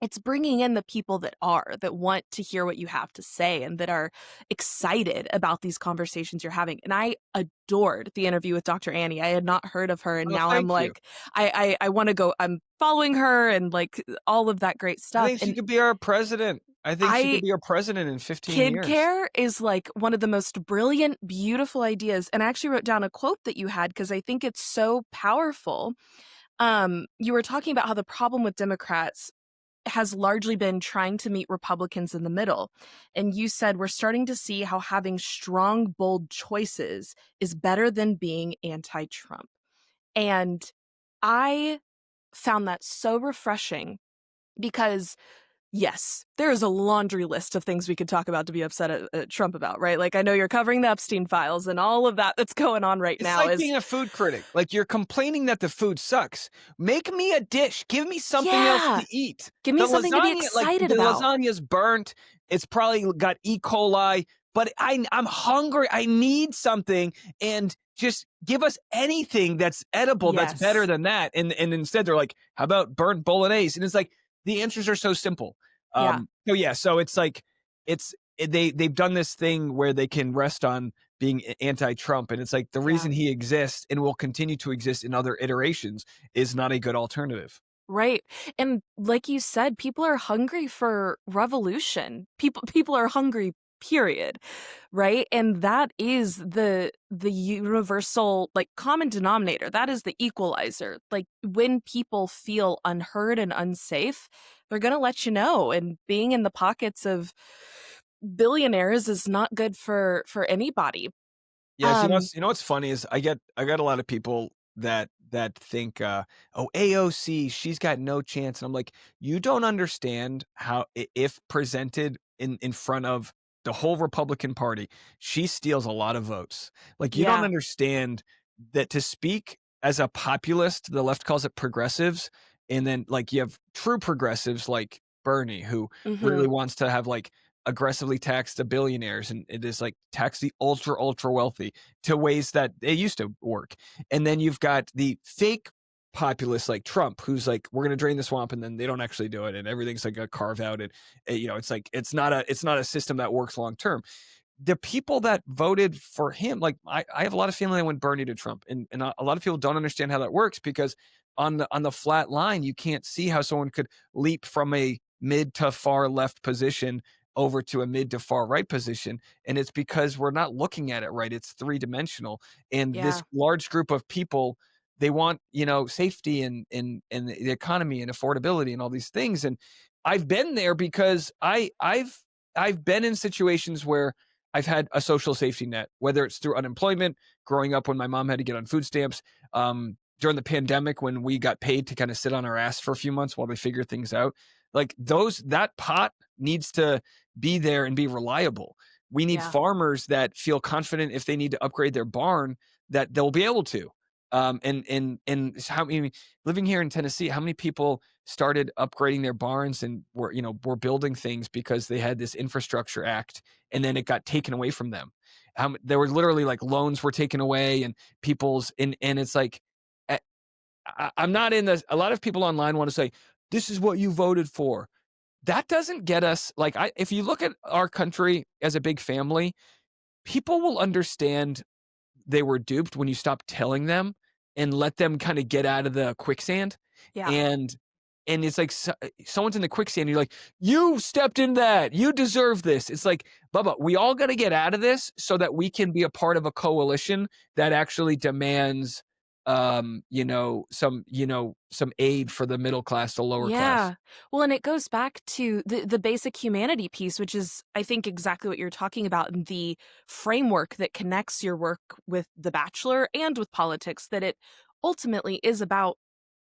it's bringing in the people that want to hear what you have to say and that are excited about these conversations you're having. And I adored the interview with Dr. Annie. I had not heard of her, and Oh, now I'm thank you. like, I want to go. I'm following her and like all of that great I stuff. think she And could be our president. I think she could I be our president in 15 Kid years. care is like one of the most brilliant, beautiful ideas. And I actually wrote down a quote that you had because I think it's so powerful. You were talking about how the problem with Democrats has largely been trying to meet Republicans in the middle. And you said, we're starting to see how having strong, bold choices is better than being anti Trump. And I found that so refreshing because, yes, there is a laundry list of things we could talk about to be upset at Trump about, right? Like, I know you're covering the Epstein files and all of that that's going on right It's now like is, being a food critic. Like you're complaining that the food sucks. Make me a dish. Give me something else yeah, to eat. give me The something to be lasagna, like excited the about. lasagna's burnt. It's probably got E. coli, but I'm hungry. I need something, and just give us anything that's edible that's better Yes. than that. And instead they're like, how about burnt bolognese? And it's like the answers are so simple. Yeah. So yeah, so it's like they've done this thing where they can rest on being anti-Trump, and it's like the Yeah. reason he exists and will continue to exist in other iterations is not a good alternative. Right. And like you said, people are hungry for revolution. People are hungry, period. Right? And that is the universal like common denominator. That is the equalizer. Like when people feel unheard and unsafe, they're going to let you know, and being in the pockets of billionaires is not good for anybody. Yes, Um what's funny is I got a lot of people that think, oh, AOC, she's got no chance, and I'm like, you don't understand how if presented in front of the whole Republican Party, she steals a lot of votes. Like you don't yeah. understand that to speak as a populist, the left calls it progressives, and then like you have true progressives like Bernie, who Hmm. really wants to have like aggressively tax the billionaires and it is like tax the ultra wealthy to ways that they used to work. And then you've got the fake populists like Trump, who's like, we're going to drain the swamp, and then they don't actually do it, and everything's like a carve out. And it's like it's not a system that works long term. The people that voted for him, like I have a lot of feeling when Bernie to Trump, and a lot of people don't understand how that works because on the flat line, you can't see how someone could leap from a mid to far left position over to a mid to far right position. And it's because we're not looking at it right. It's three dimensional. And this Yeah. large group of people, they want, safety and the economy and affordability and all these things. And I've been there because I've been in situations where I've had a social safety net, whether it's through unemployment, growing up when my mom had to get on food stamps, during the pandemic when we got paid to kind of sit on our ass for a few months while they figure things out. Like that pot needs to be there and be reliable. We need Yeah. farmers that feel confident if they need to upgrade their barn that they'll be able to. And how many living here in Tennessee, how many people started upgrading their barns and were building things because they had this infrastructure act and then it got taken away from them. There were literally like loans were taken away and and it's like eh, I'm not in this. A lot of people online want to say this is what you voted for. That doesn't get us like if you look at our country as a big family, people will understand they were duped when you stop telling them and let them kind of get out of the quicksand. Yeah. And it's like someone's in the quicksand. You're like, you stepped in that. You deserve this. It's like, Bubba, we all got to get out of this so that we can be a part of a coalition that actually demands, some aid for the middle class, the lower class. Yeah. Well, and it goes back to the basic humanity piece, which is, I think, exactly what you're talking about, and the framework that connects your work with The Bachelor and with politics, that it ultimately is about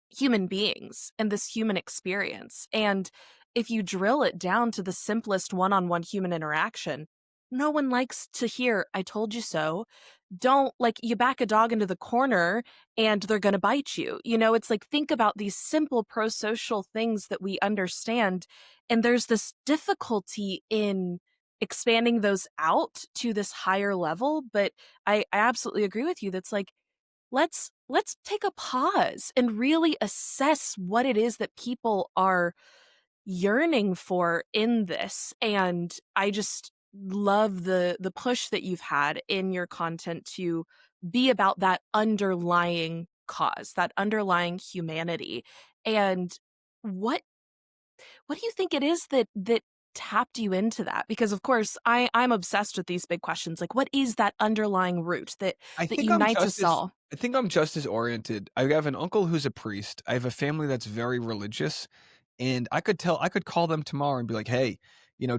human beings and this human experience. And if you drill it down to the simplest one-on-one human interaction, no one likes to hear, I told you so. Don't like you back a dog into the corner and they're going to bite you. It's like think about these simple pro-social things that we understand. And there's this difficulty in expanding those out to this higher level. But I absolutely agree with you. That's like, let's take a pause and really assess what it is that people are yearning for in this. And I just love the push that you've had in your content to be about that underlying cause, that underlying humanity. And what what do you think it is that tapped you into that? Because of course I'm obsessed with these big questions. Like what is that underlying root I that think I'm unites just us as all? I think I'm just as oriented. I have an uncle who's a priest. I have a family that's very religious, and I could call them tomorrow and be like, "Hey,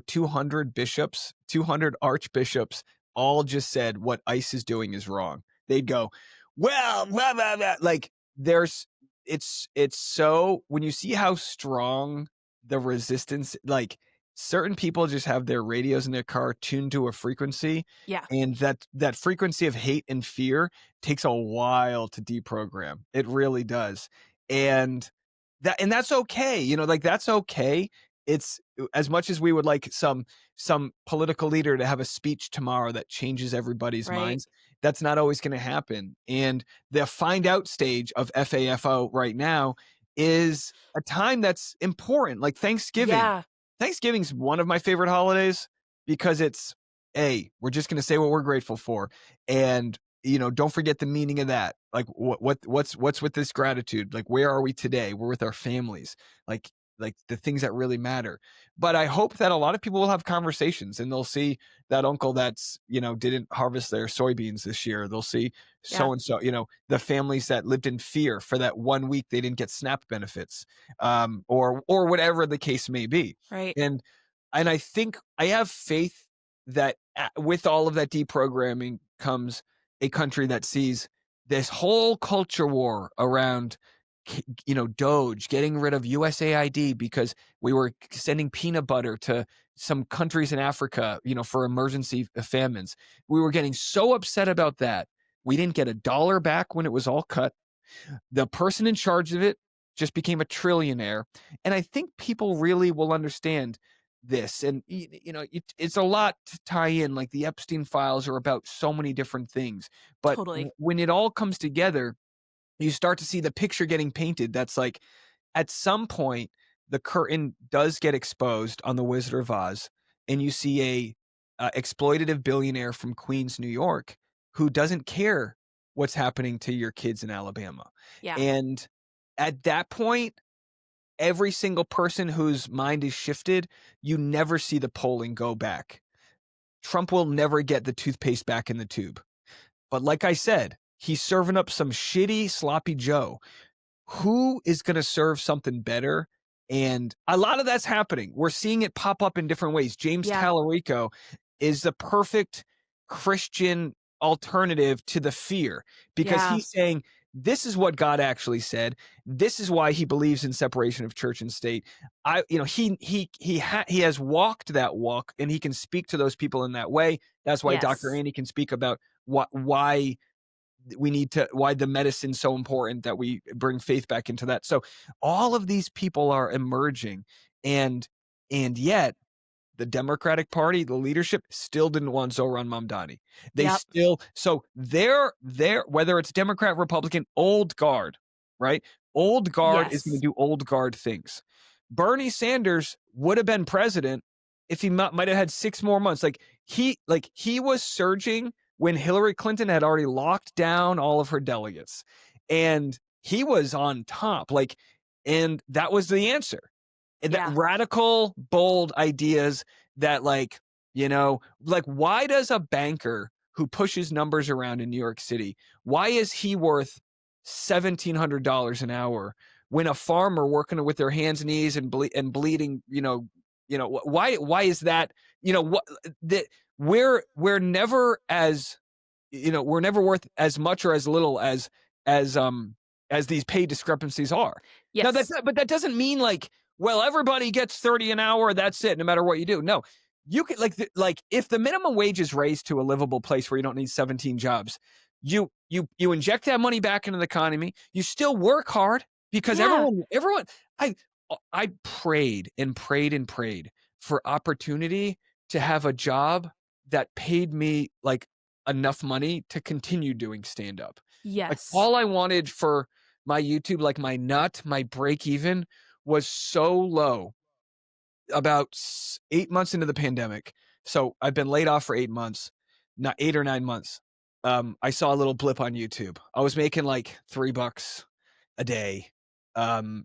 200 bishops, 200 archbishops all just said what ICE is doing is wrong." They'd go, "Well, blah, blah, blah." Like there's it's so when you see how strong the resistance like certain people just have their radios in their car tuned to a frequency, Yeah. and that frequency of hate and fear takes a while to deprogram. It really does. And that's okay. Like that's okay. It's as much as we would like some political leader to have a speech tomorrow that changes everybody's Right. minds, that's not always going to happen. And the find out stage of FAFO right now is a time that's important, like Thanksgiving. Yeah. Thanksgiving's one of my favorite holidays because it's we're just going to say what we're grateful for, and don't forget the meaning of that. Like what's with this gratitude? Like where are we today? We're with our families. Like the things that really matter. But I hope that a lot of people will have conversations and they'll see that uncle that's, didn't harvest their soybeans this year. They'll see Yeah. so and so, the families that lived in fear for that 1 week they didn't get SNAP benefits, or whatever the case may be. Right. And I think I have faith that with all of that deprogramming comes a country that sees this whole culture war around Doge, getting rid of USAID because we were sending peanut butter to some countries in Africa, for emergency famines. We were getting so upset about that. We didn't get a dollar back when it was all cut. The person in charge of it just became a trillionaire. And I think people really will understand this. And, it's a lot to tie in. Like the Epstein files are about so many different things. But Totally. when it all comes together, you start to see the picture getting painted. That's like, at some point, the curtain does get exposed on The Wizard of Oz, and you see a exploitative billionaire from Queens, New York, who doesn't care what's happening to your kids in Alabama. Yeah. And at that point, every single person whose mind is shifted, you never see the polling go back. Trump will never get the toothpaste back in the tube. But like I said, he's serving up some shitty, sloppy Joe. Who is going to serve something better? And a lot of that's happening. We're seeing it pop up in different ways. James Yeah. Tallarico is the perfect Christian alternative to the fear, because Yeah. he's saying, this is what God actually said. This is why he believes in separation of church and state. He has walked that walk, and he can speak to those people in that way. That's why Dr. Yes. Andy can speak about why the medicine's so important, that we bring faith back into that. So all of these people are emerging, and yet the Democratic Party, the leadership, still didn't want Zohran Mamdani. They Yep. still, so they're whether it's Democrat, Republican, old guard, right? Old guard is going Yes. to do old guard things. Bernie Sanders would have been president if he might have had 6 more months. He was surging when Hillary Clinton had already locked down all of her delegates, and he was on top. And that was the answer. And that Yeah. radical, bold ideas that, why does a banker who pushes numbers around in New York City, why is he worth $1,700 an hour when a farmer working with their hands and knees and bleeding, why is that? We're never we're never worth as much or as little as these pay discrepancies are. Now Yes. but that doesn't mean everybody gets 30 an hour, that's it, no matter what you do. No. You could if the minimum wage is raised to a livable place where you don't need 17 jobs, you inject that money back into the economy. You still work hard, because Yeah. everyone I prayed and prayed and prayed for opportunity to have a job that paid me enough money to continue doing stand-up. Yes. All I wanted for my YouTube, my break even, was so low about 8 months into the pandemic. So I've been laid off for 8 months, not 8 or 9 months. I saw a little blip on YouTube. I was making $3 a day,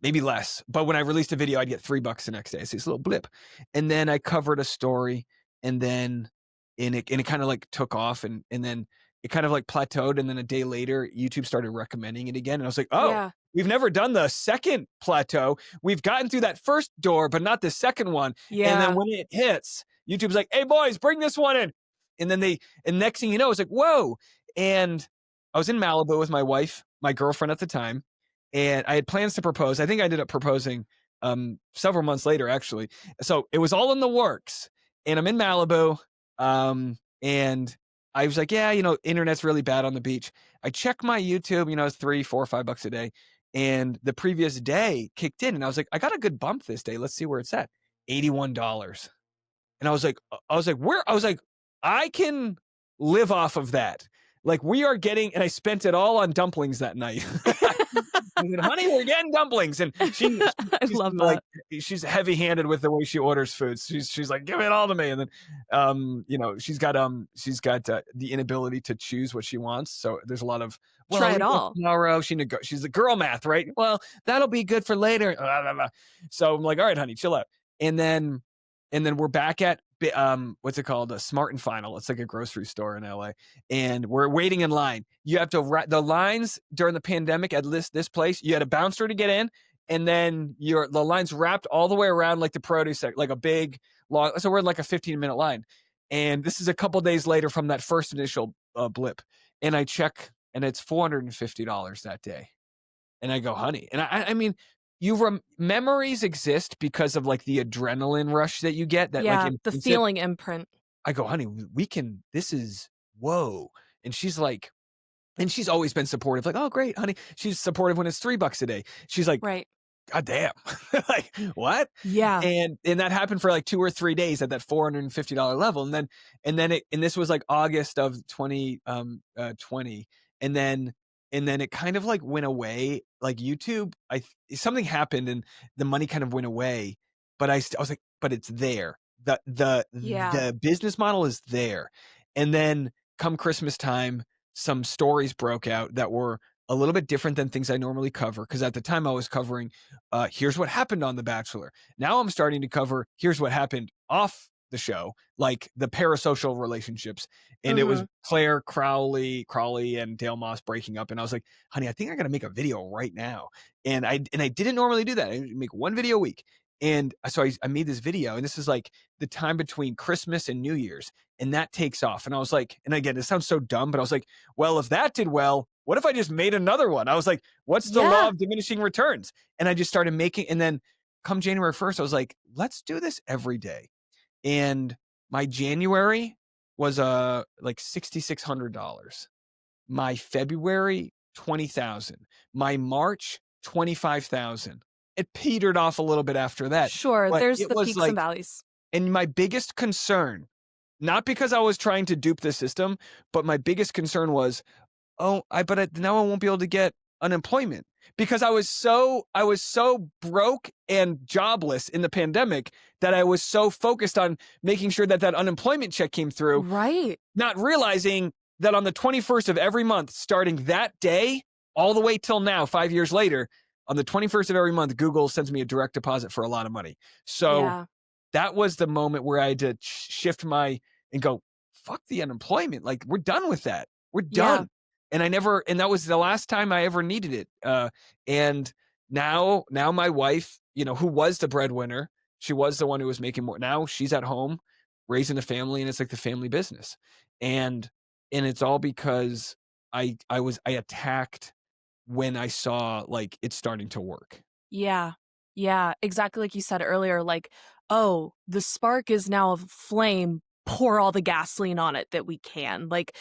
maybe less. But when I released a video, I'd get $3 the next day. I see this little blip, and then I covered a story, and then it kind of took off, and then it kind of plateaued, and then a day later, YouTube started recommending it again, and I was like, oh. Yeah. We've never done the second plateau. We've gotten through that first door, but not the second one. Yeah. And then when it hits, YouTube's like, hey, boys, bring this one in. And then next thing you know, it's like, whoa. And I was in Malibu with my wife, my girlfriend at the time, and I had plans to propose. I think I ended up proposing several months later, actually. So it was all in the works. And I'm in Malibu, and I was like, yeah, internet's really bad on the beach. I check my YouTube, it's $3, $4, $5 a day. And the previous day kicked in, and I was like, I got a good bump this day. Let's see where it's at. $81. And I was like, where? I was like, I can live off of that. We are getting, and I spent it all on dumplings that night. I said, honey, we're getting dumplings. And she's I love that. She's heavy-handed with the way she orders food. She's like, give it all to me. And then, she's got the inability to choose what she wants. So there's a lot of, Try it all. tomorrow. She's the girl math, right? Well, that'll be good for later. So I'm like, all right, honey, chill out. And then we're back at what's it called? A Smart and Final. It's like a grocery store in LA, and we're waiting in line. You have to the lines during the pandemic at this place. You had a bouncer to get in, and then the lines wrapped all the way around the produce sector, a big long. So we're in a 15-minute line, and this is a couple days later from that first initial blip, and I check, and it's $450 that day, and I go, honey, and I mean. Memories exist because of the adrenaline rush that you get. That the feeling imprint. I go, honey, we can. This is whoa, and she's like, and she's always been supportive. Oh, great, honey. She's supportive when it's $3 a day. She's like, right. God damn. Like, what? Yeah. And that happened for like 2 or 3 days at that $450 level. And this was like August of 2020. And then it kind of like went away. Like YouTube, something happened and the money kind of went away, but I was like, but it's there. Yeah. The business model is there. And then come Christmas time, some stories broke out that were a little bit different than things I normally cover. Cause at the time I was covering here's what happened on The Bachelor. Now I'm starting to cover here's what happened off the show, like the parasocial relationships. And it was Mhm. Claire Crowley and Dale Moss breaking up. And I was like, honey, I think I gotta make a video right now. And I didn't normally do that. I make one video a week. And so I made this video, and this is like the time between Christmas and New Year's, and that takes off. And I was like, and again, it sounds so dumb, but I was like, well, if that did well, what if I just made another one? I was like, what's the law Yeah. of diminishing returns? And I just started making, and then come January 1st, I was like, let's do this every day. And my January was like $6,600. My February, 20,000. My March, 25,000. It petered off a little bit after that. Sure, But there's it the was peaks and like, valleys. and my biggest concern, not because I was trying to dupe the system, but my biggest concern was, oh, now I won't be able to get unemployment because I was so broke and jobless in the pandemic that I was so focused on making sure that that unemployment check came through, Right. not realizing that on the 21st of every month, starting that day, all the way till now, 5 years later, on the 21st of every month, Google sends me a direct deposit for a lot of money. So Yeah. that was the moment where I had to shift and go, fuck the unemployment. Like, we're done with that. We're Yeah. done. And that was the last time I ever needed it. And now my wife, who was the breadwinner, she was the one who was making more. Now she's at home raising a family, and it's like the family business. And it's all because I attacked when I saw like it starting to work. Yeah. Yeah, exactly like you said earlier, like, "Oh, the spark is now a flame, pour all the gasoline on it that we can." Like,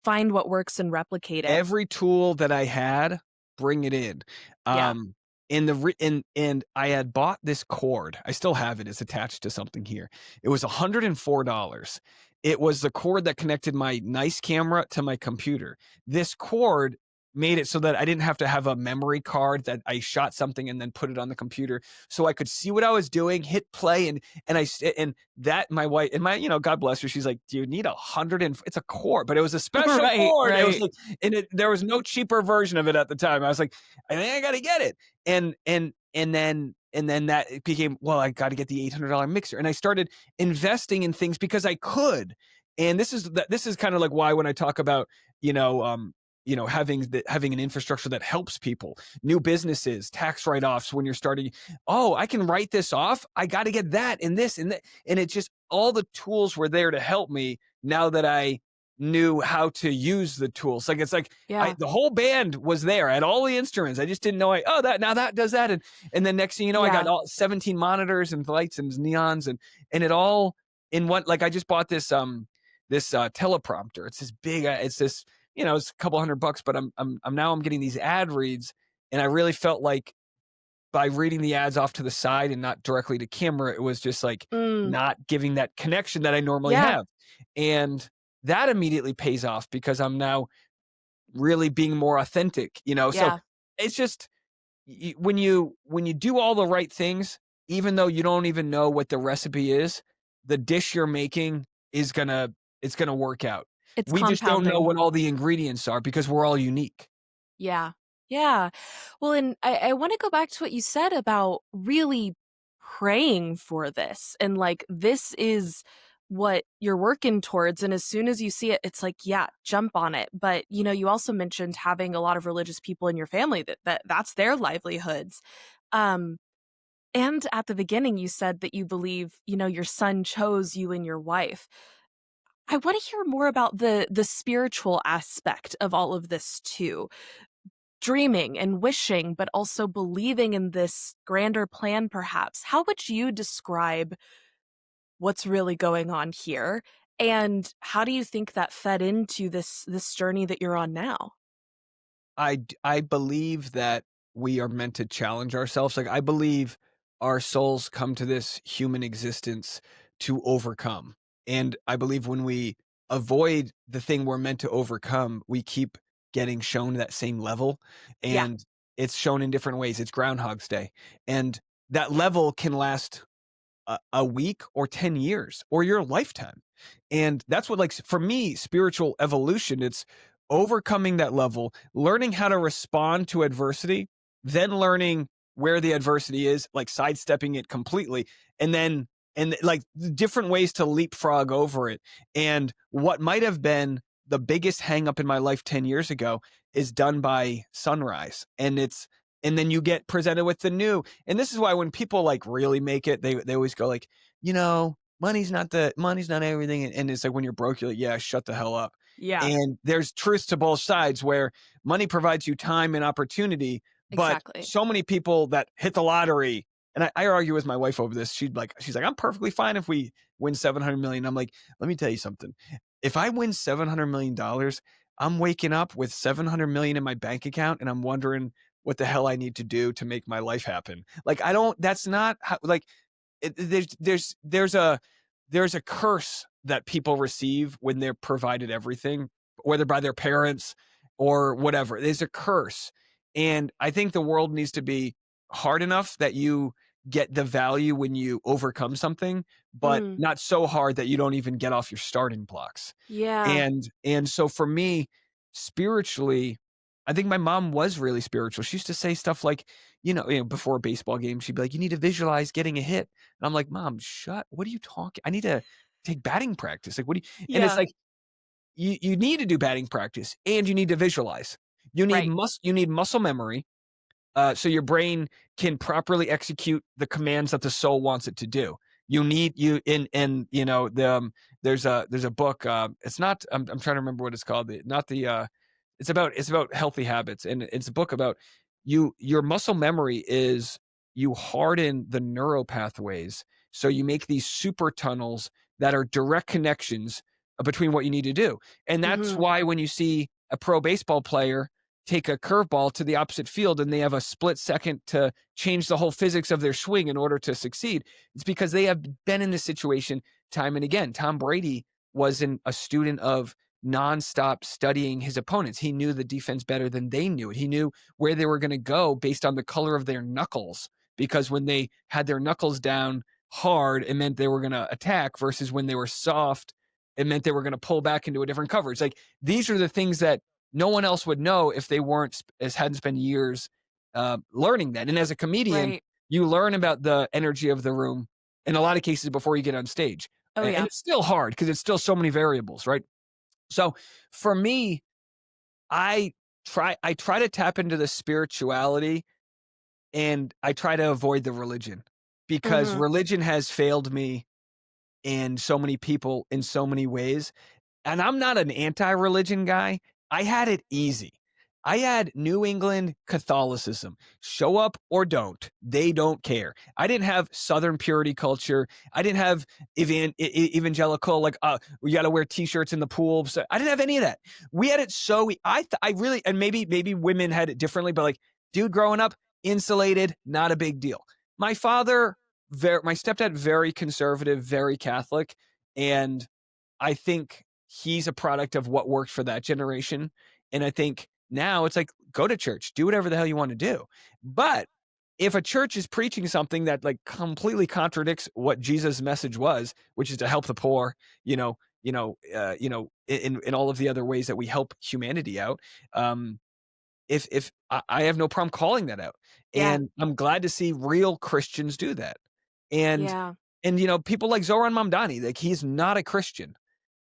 find what works and replicate it. Every tool that I had, bring it in. Yeah. Um, and the re and I had bought this cord. I still have it. It's attached to something here. It was $104. It was the cord that connected my nice camera to my computer. This cord made it so that I didn't have to have a memory card that I shot something and then put it on the computer, so I could see what I was doing, hit play, and that my wife and God bless her, she's like, "Do you need 100 and" it's a cord, but it was a special Right, cord. It was right. like, there was no cheaper version of it at the time. I was like, I think I got to get it. And then that it became, well, I got to get the $800 mixer. And I started investing in things because I could. And this is kind of like why when I talk about, having an infrastructure that helps people, new businesses, tax write-offs when you're starting, oh, I can write this off. I got to get that and this and that. And it just, all the tools were there to help me now that I knew how to use the tools. Like, it's like Yeah. the whole band was there. I had all the instruments. I just didn't know that does that. And then next thing you know, I got Yeah. all 17 monitors and lights and neons and it all in one. Like, I just bought this teleprompter. It's this big, it's this, it's a couple $100, but I'm getting these ad reads. And I really felt like by reading the ads off to the side and not directly to camera, it was just like Mm. not giving that connection that I normally Yeah. have. And that immediately pays off because I'm now really being more authentic. So Yeah. it's just when you do all the right things, even though you don't even know what the recipe is, the dish you're making it's gonna work out. It's We just don't know compounding. what all the ingredients are because we're all unique. Yeah. Yeah. Well, and I want to go back to what you said about really praying for this. And like, this is what you're working towards. And as soon as you see it, it's like, yeah, jump on it. But, you also mentioned having a lot of religious people in your family that's their livelihoods. Um, and at the beginning, you said that you believe, your son chose you and your wife. I want to hear more about the spiritual aspect of all of this too. Dreaming and wishing, but also believing in this grander plan, perhaps. How would you describe what's really going on here? And how do you think that fed into this journey that you're on now? I believe that we are meant to challenge ourselves. Like, I believe our souls come to this human existence to overcome. And I believe when we avoid the thing we're meant to overcome, we keep getting shown that same level. Yeah. And it's shown in different ways. It's Groundhog's Day. And that level can last a week or 10 years or your lifetime. And that's what, like, for me, spiritual evolution, it's overcoming that level, learning how to respond to adversity, then learning where the adversity is, like sidestepping it completely, and then like different ways to leapfrog over it. And what might have been the biggest hang up in my life 10 years ago is done by sunrise. And then you get presented with the new. And this is why when people like really make it, they always go like, money's not everything. And it's like when you're broke, you're like, yeah, shut the hell up. Yeah. And there's truths to both sides where money provides you time and opportunity, but Exactly. so many people that hit the lottery, and I argue with my wife over this. She's like, I'm perfectly fine if we win 700 million. I'm like, let me tell you something. If I win $700 million, I'm waking up with 700 million in my bank account, and I'm wondering what the hell I need to do to make my life happen. Like, I don't. That's not how. Like, there's a curse that people receive when they're provided everything, whether by their parents or whatever. There's a curse. And I think the world needs to be hard enough that you get the value when you overcome something, but Mm. not so hard that you don't even get off your starting blocks. Yeah. And so for me, spiritually, I think my mom was really spiritual. She used to say stuff like, before a baseball game, she'd be like, "You need to visualize getting a hit." And I'm like, "Mom, what are you talking? I need to take batting practice." Like, what do you, and it's Yeah. like, you need to do batting practice and you need to visualize. Right. You need muscle memory, so your brain can properly execute the commands that the soul wants it to do. You need you in there's a book. It's not. I'm trying to remember what it's called. Not the. It's about healthy habits, and it's a book about you. Your muscle memory is you harden the neural pathways, so you make these super tunnels that are direct connections between what you need to do. And that's Mhm. why when you see a pro baseball player take a curveball to the opposite field and they have a split second to change the whole physics of their swing in order to succeed, it's because they have been in this situation time and again. Tom Brady wasn't a student of nonstop studying his opponents. He knew the defense better than they knew it. He knew where they were going to go based on the color of their knuckles, because when they had their knuckles down hard, it meant they were going to attack, versus when they were soft, it meant they were going to pull back into a different coverage. Like, these are the things that no one else would know if they hadn't spent years learning that. And as a comedian, Right. you learn about the energy of the room in a lot of cases before you get on stage. Oh, And yeah. it's still hard because it's still so many variables, right? So for me, I try to tap into the spirituality, and I try to avoid the religion, because Mhm. religion has failed me and so many people in so many ways. And I'm not an anti-religion guy. I had it easy. I had New England Catholicism. Show up or don't. They don't care. I didn't have Southern purity culture. I didn't have evangelical, like, we got to wear t-shirts in the pool. So I didn't have any of that. We had it I really, and maybe women had it differently, but like, dude, growing up, insulated, not a big deal. My father, my stepdad, very conservative, very Catholic. And I think he's a product of what worked for that generation. And I think now it's like, go to church, do whatever the hell you want to do. But if a church is preaching something that like completely contradicts what Jesus' message was, which is to help the poor, in all of the other ways that we help humanity out, if I have no problem calling that out. Yeah. And I'm glad to see real Christians do that. And Yeah. people like Zoran Mamdani, like, he's not a Christian,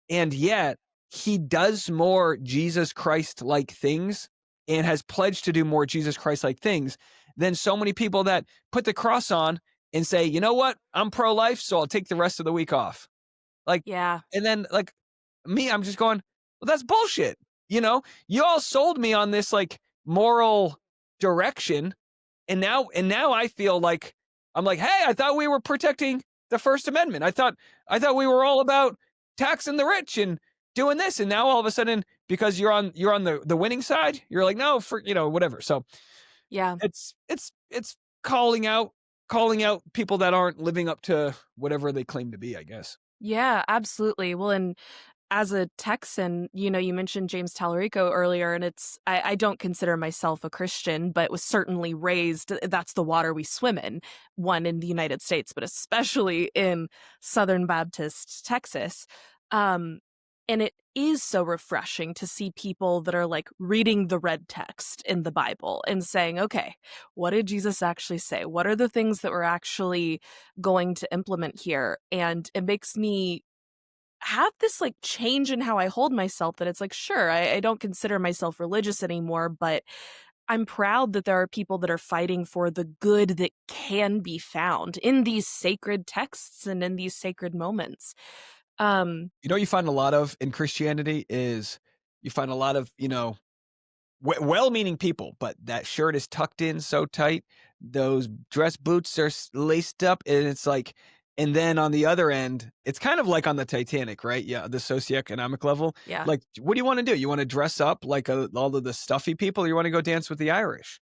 and yet he does more Jesus Christ-like things and has pledged to do more Jesus Christ-like things than so many people that put the cross on and say, "You know what? I'm pro-life, so I'll take the rest of the week off." Like, Yeah. and then, like, me, I'm just going, "Well, that's bullshit." You all sold me on this, like, moral direction, and now I feel like I'm like, "Hey, I thought we were protecting the First Amendment. I thought we were all about taxing the rich and doing this." And now all of a sudden, because you're on the winning side, you're like, "No, for whatever." So Yeah. It's calling out people that aren't living up to whatever they claim to be, I guess. Yeah, absolutely. Well, and as a Texan, you mentioned James Talarico earlier, and I don't consider myself a Christian, but was certainly raised that's the water we swim in, one in the United States, but especially in Southern Baptist Texas. Um, and it is so refreshing to see people that are like reading the red text in the Bible and saying, okay, what did Jesus actually say? What are the things that we're actually going to implement here? And it makes me have this like change in how I hold myself that it's like, sure, I don't consider myself religious anymore, but I'm proud that there are people that are fighting for the good that can be found in these sacred texts and in these sacred moments. Um, You know what you find a lot of in Christianity is you find a lot of, well-meaning people, but that shirt is tucked in so tight, those dress boots are laced up, and it's like, and then on the other end, it's kind of like on the Titanic, right? Yeah, the socioeconomic level. yeah, Like, what do you want to do? You want to dress up like all of the stuffy people, or you want to go dance with the Irish?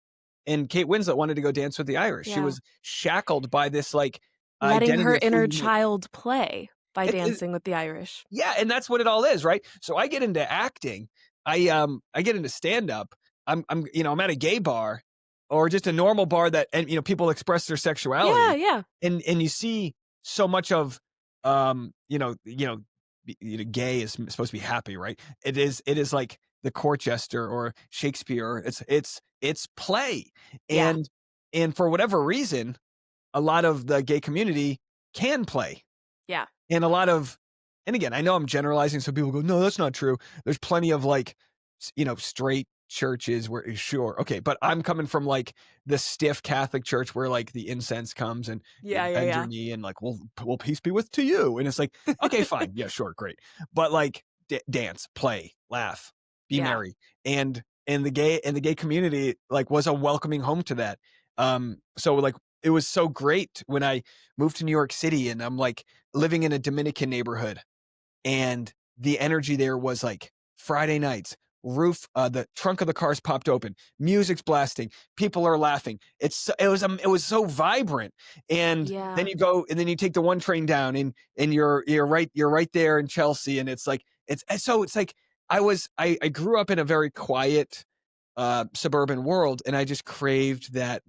And Kate Winslet wanted to go dance with the Irish. She yeah. was shackled by this like Letting identity her of who inner you knew. child play by It, dancing with the Irish. yeah, and that's what it all is, right? So I get into acting. I get into stand up. I'm at a gay bar or just a normal bar that and people express their Yeah, sexuality yeah, and you see so much of gay is supposed to be happy, right? It is like the court jester or Shakespeare. It's play. yeah, And for whatever reason, a lot of the gay community can play. yeah. And a lot of and again, I know I'm generalizing, so people go, "No, that's not true." There's plenty of, like, straight churches where sure, okay, but I'm coming from, like, the stiff Catholic church where, like, the incense comes and you Yeah, yeah, bend your yeah. knee and, like, "Well, peace be with to you," and it's like, "Okay, fine. Yeah, sure, great." But, like, dance, play, laugh, be Yeah. merry, and the gay community, like, was a welcoming home to that. So, like, it was so great when I moved to New York City and I'm, like, living in a Dominican neighborhood, and the energy there was like Friday nights, the trunk of the cars popped open, music's blasting, people are laughing. It was so vibrant. And then Yeah. you go and then you take the one train down and you're right there in Chelsea, and it's like I grew up in a very quiet suburban world, and I just craved that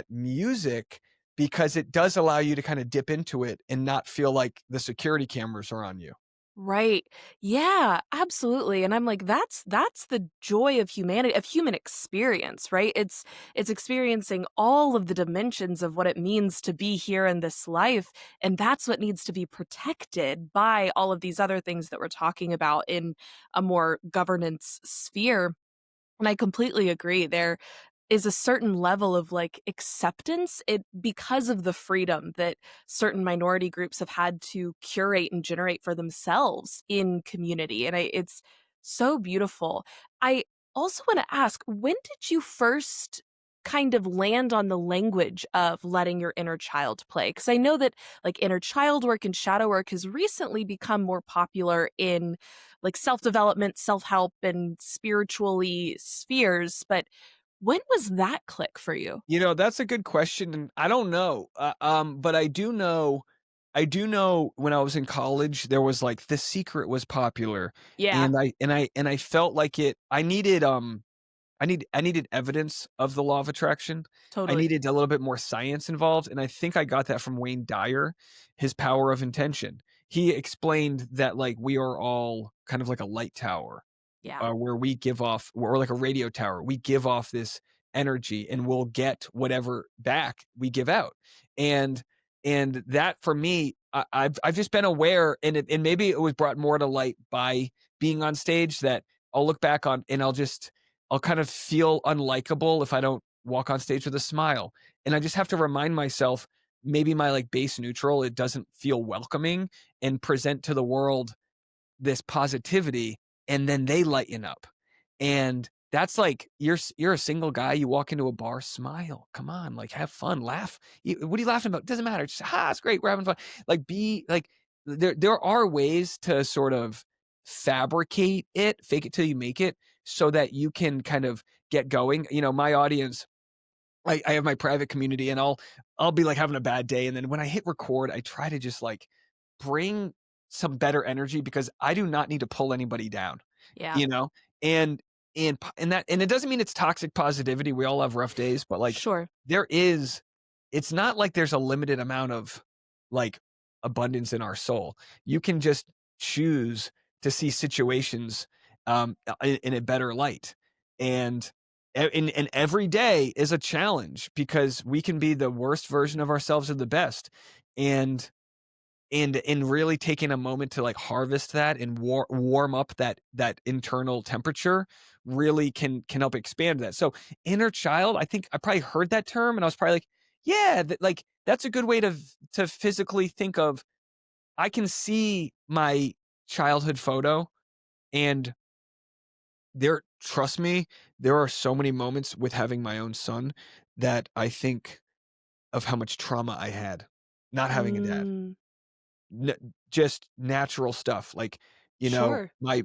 music because it does allow you to kind of dip into it and not feel like the security cameras are on you. Right. Yeah, absolutely. And I'm like, that's the joy of humanity, of human experience, right? It's experiencing all of the dimensions of what it means to be here in this life. And that's what needs to be protected by all of these other things that we're talking about in a more governance sphere. And I completely agree. There is a certain level of like acceptance it because of the freedom that certain minority groups have had to curate and generate for themselves in community. And it's so beautiful. I also want to ask, when did you first kind of land on the language of letting your inner child play? Because I know that like inner child work and shadow work has recently become more popular in like self-development, self-help, and spiritually spheres. But when was that click for you? That's a good question, and I don't know, but I do know when I was in college, there was, like, The Secret was popular, Yeah, and I felt like I needed evidence of the law of attraction. I totally. needed a little bit more science involved, and I think I got that from Wayne Dyer, his Power of Intention. He explained that, like, we are all kind of like a light tower, Yeah. where we give off we're like a radio tower. We give off this energy and we'll get whatever back we give out. And that for me, I've just been aware, and maybe it was brought more to light by being on stage that I'll look back on and I'll kind of feel unlikable if I don't walk on stage with a smile. And I just have to remind myself maybe my like base neutral, it doesn't feel welcoming, and present to the world this positivity, and then they lighten up. And that's like you're a single guy, you walk into a bar, smile, come on, like have fun, laugh. What are you laughing about? Doesn't matter. Just it's great, we're having fun. Like be like there are ways to sort of fabricate it, fake it till you make it, so that you can kind of get going. My audience I have my private community, and I'll be, like, having a bad day, and then when I hit record, I try to just, like, bring some better energy because I do not need to pull anybody down, Yeah. you know? And and it doesn't mean it's toxic positivity, we all have rough days, but, like, Sure. there is it's not like there's a limited amount of, like, abundance in our soul. You can just choose to see situations, in a better light, and and every day is a challenge because we can be the worst version of ourselves or the best, and and really taking a moment to, like, harvest that and warm up that internal temperature really can help expand that. So, inner child, I think I probably heard that term and I was probably like, "Yeah, like, that's a good way to physically think of I can see my childhood photo and trust me, there are so many moments with having my own son that I think of how much trauma I had not having a dad. Mm, Just natural stuff, like, sure. I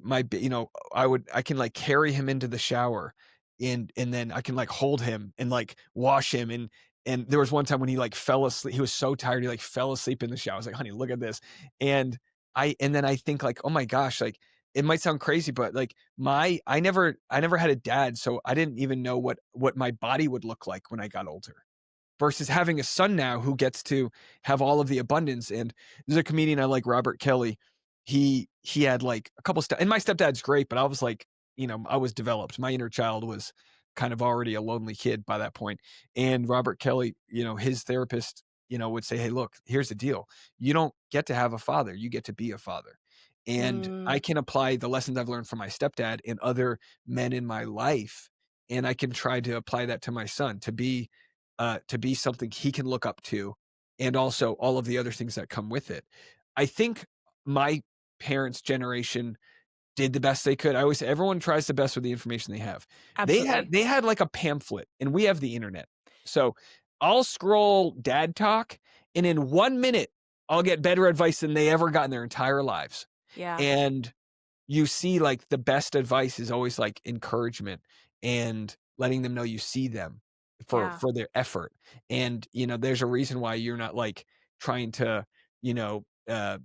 can, like, carry him into the shower, and then I can, like, hold him and, like, wash him, and there was one time when he, like, fell asleep he was so tired, he, like, fell asleep in the shower. I was like, "Honey, look at this." And and then I think, like, "Oh my gosh," like, it might sound crazy, but, like, I never had a dad, so I didn't even know what my body would look like when I got older versus having a son now who gets to have all of the abundance. And there's a comedian I like, Robert Kelly. He had like a couple and my stepdad's great, but I was like, I was developed. My inner child was kind of already a lonely kid by that point. And Robert Kelly, his therapist, would say, "Hey, look, here's the deal. You don't get to have a father, you get to be a father." And I Mm, can apply the lessons I've learned from my stepdad and other men in my life, and I can try to apply that to my son to be something he can look up to, and also all of the other things that come with it. I think my parents' generation did the best they could. I always say everyone tries the best with the information they have. absolutely. They had like a pamphlet, and we have the internet. So I'll scroll dad talk, and in 1 minute, I'll get better advice than they ever got in their entire lives. Yeah. And you see, like, the best advice is always, like, encouragement and letting them know you see them Yeah. for their effort. And, there's a reason why you're not, like, trying to,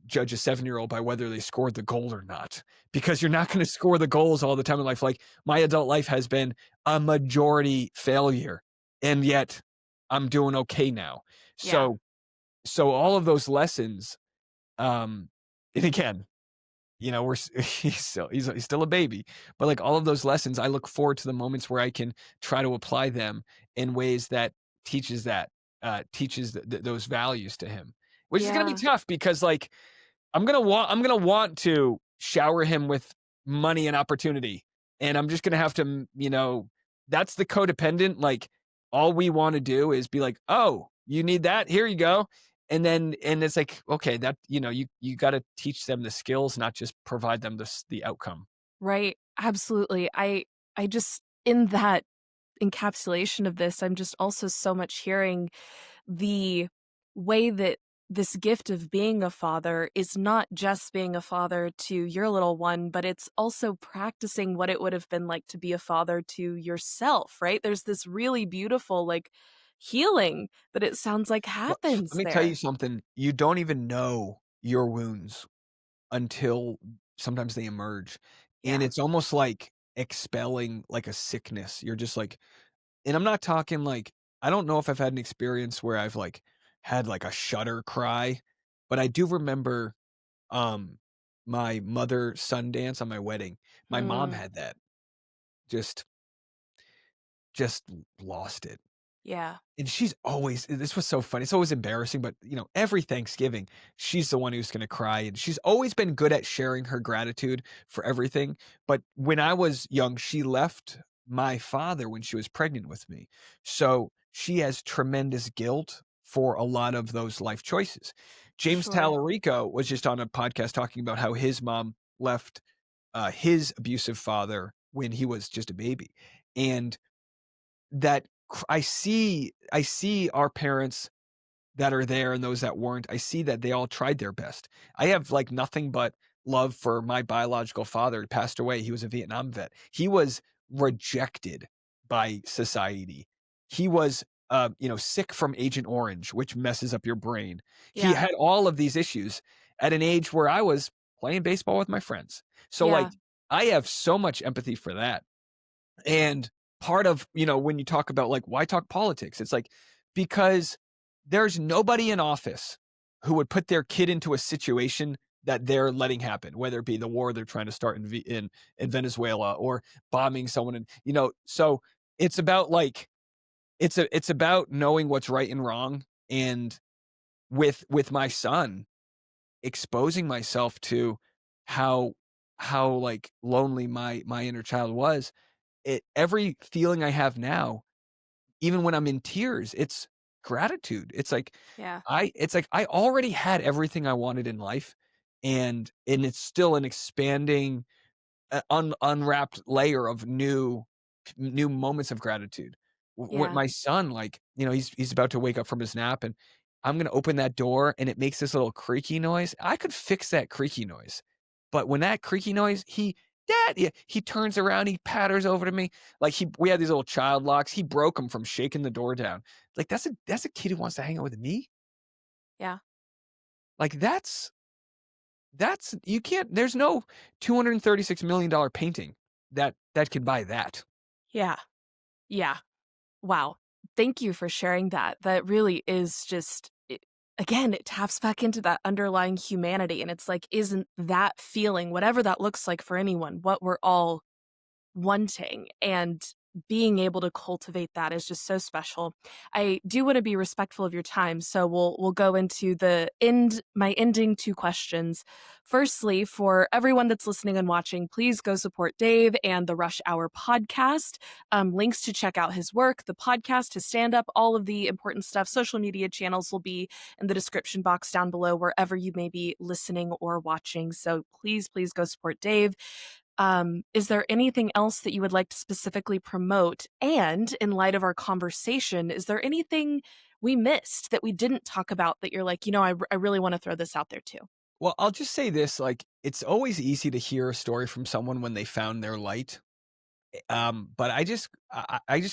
judge a seven-year-old by whether they scored the goal or not, because you're not gonna score the goals all the time in life. Like, my adult life has been a majority failure, and yet I'm doing okay now. Yeah. So all of those lessons, um and again, we're he's still a baby, but, like, all of those lessons, I look forward to the moments where I can try to apply them in ways that teaches those values to him, which is gonna be Yeah. tough because, like, I'm gonna want to shower him with money and opportunity, and I'm just gonna have to, that's the codependent, like, all we wanna do is be like, "Oh, you need that? Here you go." And it's like, okay, that you gotta teach them the skills, not just provide them the outcome. Right. Absolutely. I just in that encapsulation of this, I'm just also so much hearing the way that this gift of being a father is not just being a father to your little one, but it's also practicing what it would have been like to be a father to yourself, right? There's this really beautiful, like, healing that it sounds like Well, let happens me tell you there. something, you don't even know your wounds until sometimes they emerge, and Yeah. it's almost like expelling, like, a sickness. You're just like, and I'm not talking like, I don't know if I've had an experience where I've, like, had, like, a shudder cry, but I do remember, um, my mother-son dance on my wedding. My mom Mm, had that. Just just lost it. yeah. And she's always this was so funny, it's always embarrassing, but, every Thanksgiving, she's the one who's gonna cry, and she's always been good at sharing her gratitude for everything, but when I was young, she left my father when she was pregnant with me, so she has tremendous guilt for a lot of those life choices. James Sure. Tallarico was just on a podcast talking about how his mom left, his abusive father when he was just a baby, and that I see our parents that are there and those that weren't. I see that they all tried their best. I have, like, nothing but love for my biological father. He passed away. He was a Vietnam vet. He was rejected by society. He was sick from Agent Orange, which messes up your brain. He Yeah. had all of these issues at an age where I was playing baseball with my friends. So, like, Yeah. I have so much empathy for that. And part of, when you talk about, like, why talk politics? It's like, because there's nobody in office who would put their kid into a situation that they're letting happen, whether it be the war they're trying to start in Venezuela, or bombing someone. And, so it's about, like, it's about knowing what's right and wrong. And with my son, exposing myself to how like lonely my inner child was. Every feeling I have now, even when I'm in tears, it's gratitude. Yeah. It's like I already had everything I wanted in life, and it's still an expanding, unwrapped layer of new moments of gratitude. With Yeah. my son, like, he's about to wake up from his nap, and I'm gonna open that door, and it makes this little creaky noise. I could fix that creaky noise, but when that creaky noise, Dad, yeah, he turns around, he patters over to me, like, we had these little child locks. He broke them from shaking the door down. Like, that's a kid who wants to hang out with me. Yeah. Like, that's you can't. There's no $236 million painting that can buy that. Yeah. Yeah. Wow. Thank you for sharing that. That really is just, again, it taps back into that underlying humanity. And it's like, isn't that feeling, whatever that looks like for anyone, what we're all wanting? And being able to cultivate that is just so special. I do want to be respectful of your time, so we'll go into my ending two questions. Firstly, for everyone that's listening and watching, please go support Dave and the Rush Hour podcast. Links to check out his work, the podcast, his stand-up, all of the important stuff, social media channels will be in the description box down below wherever you may be listening or watching. So please, please go support Dave. Is there anything else that you would like to specifically promote? And in light of our conversation, is there anything we missed that we didn't talk about that you're like, I really want to throw this out there too? Well, I'll just say this, like, it's always easy to hear a story from someone when they found their light. But I just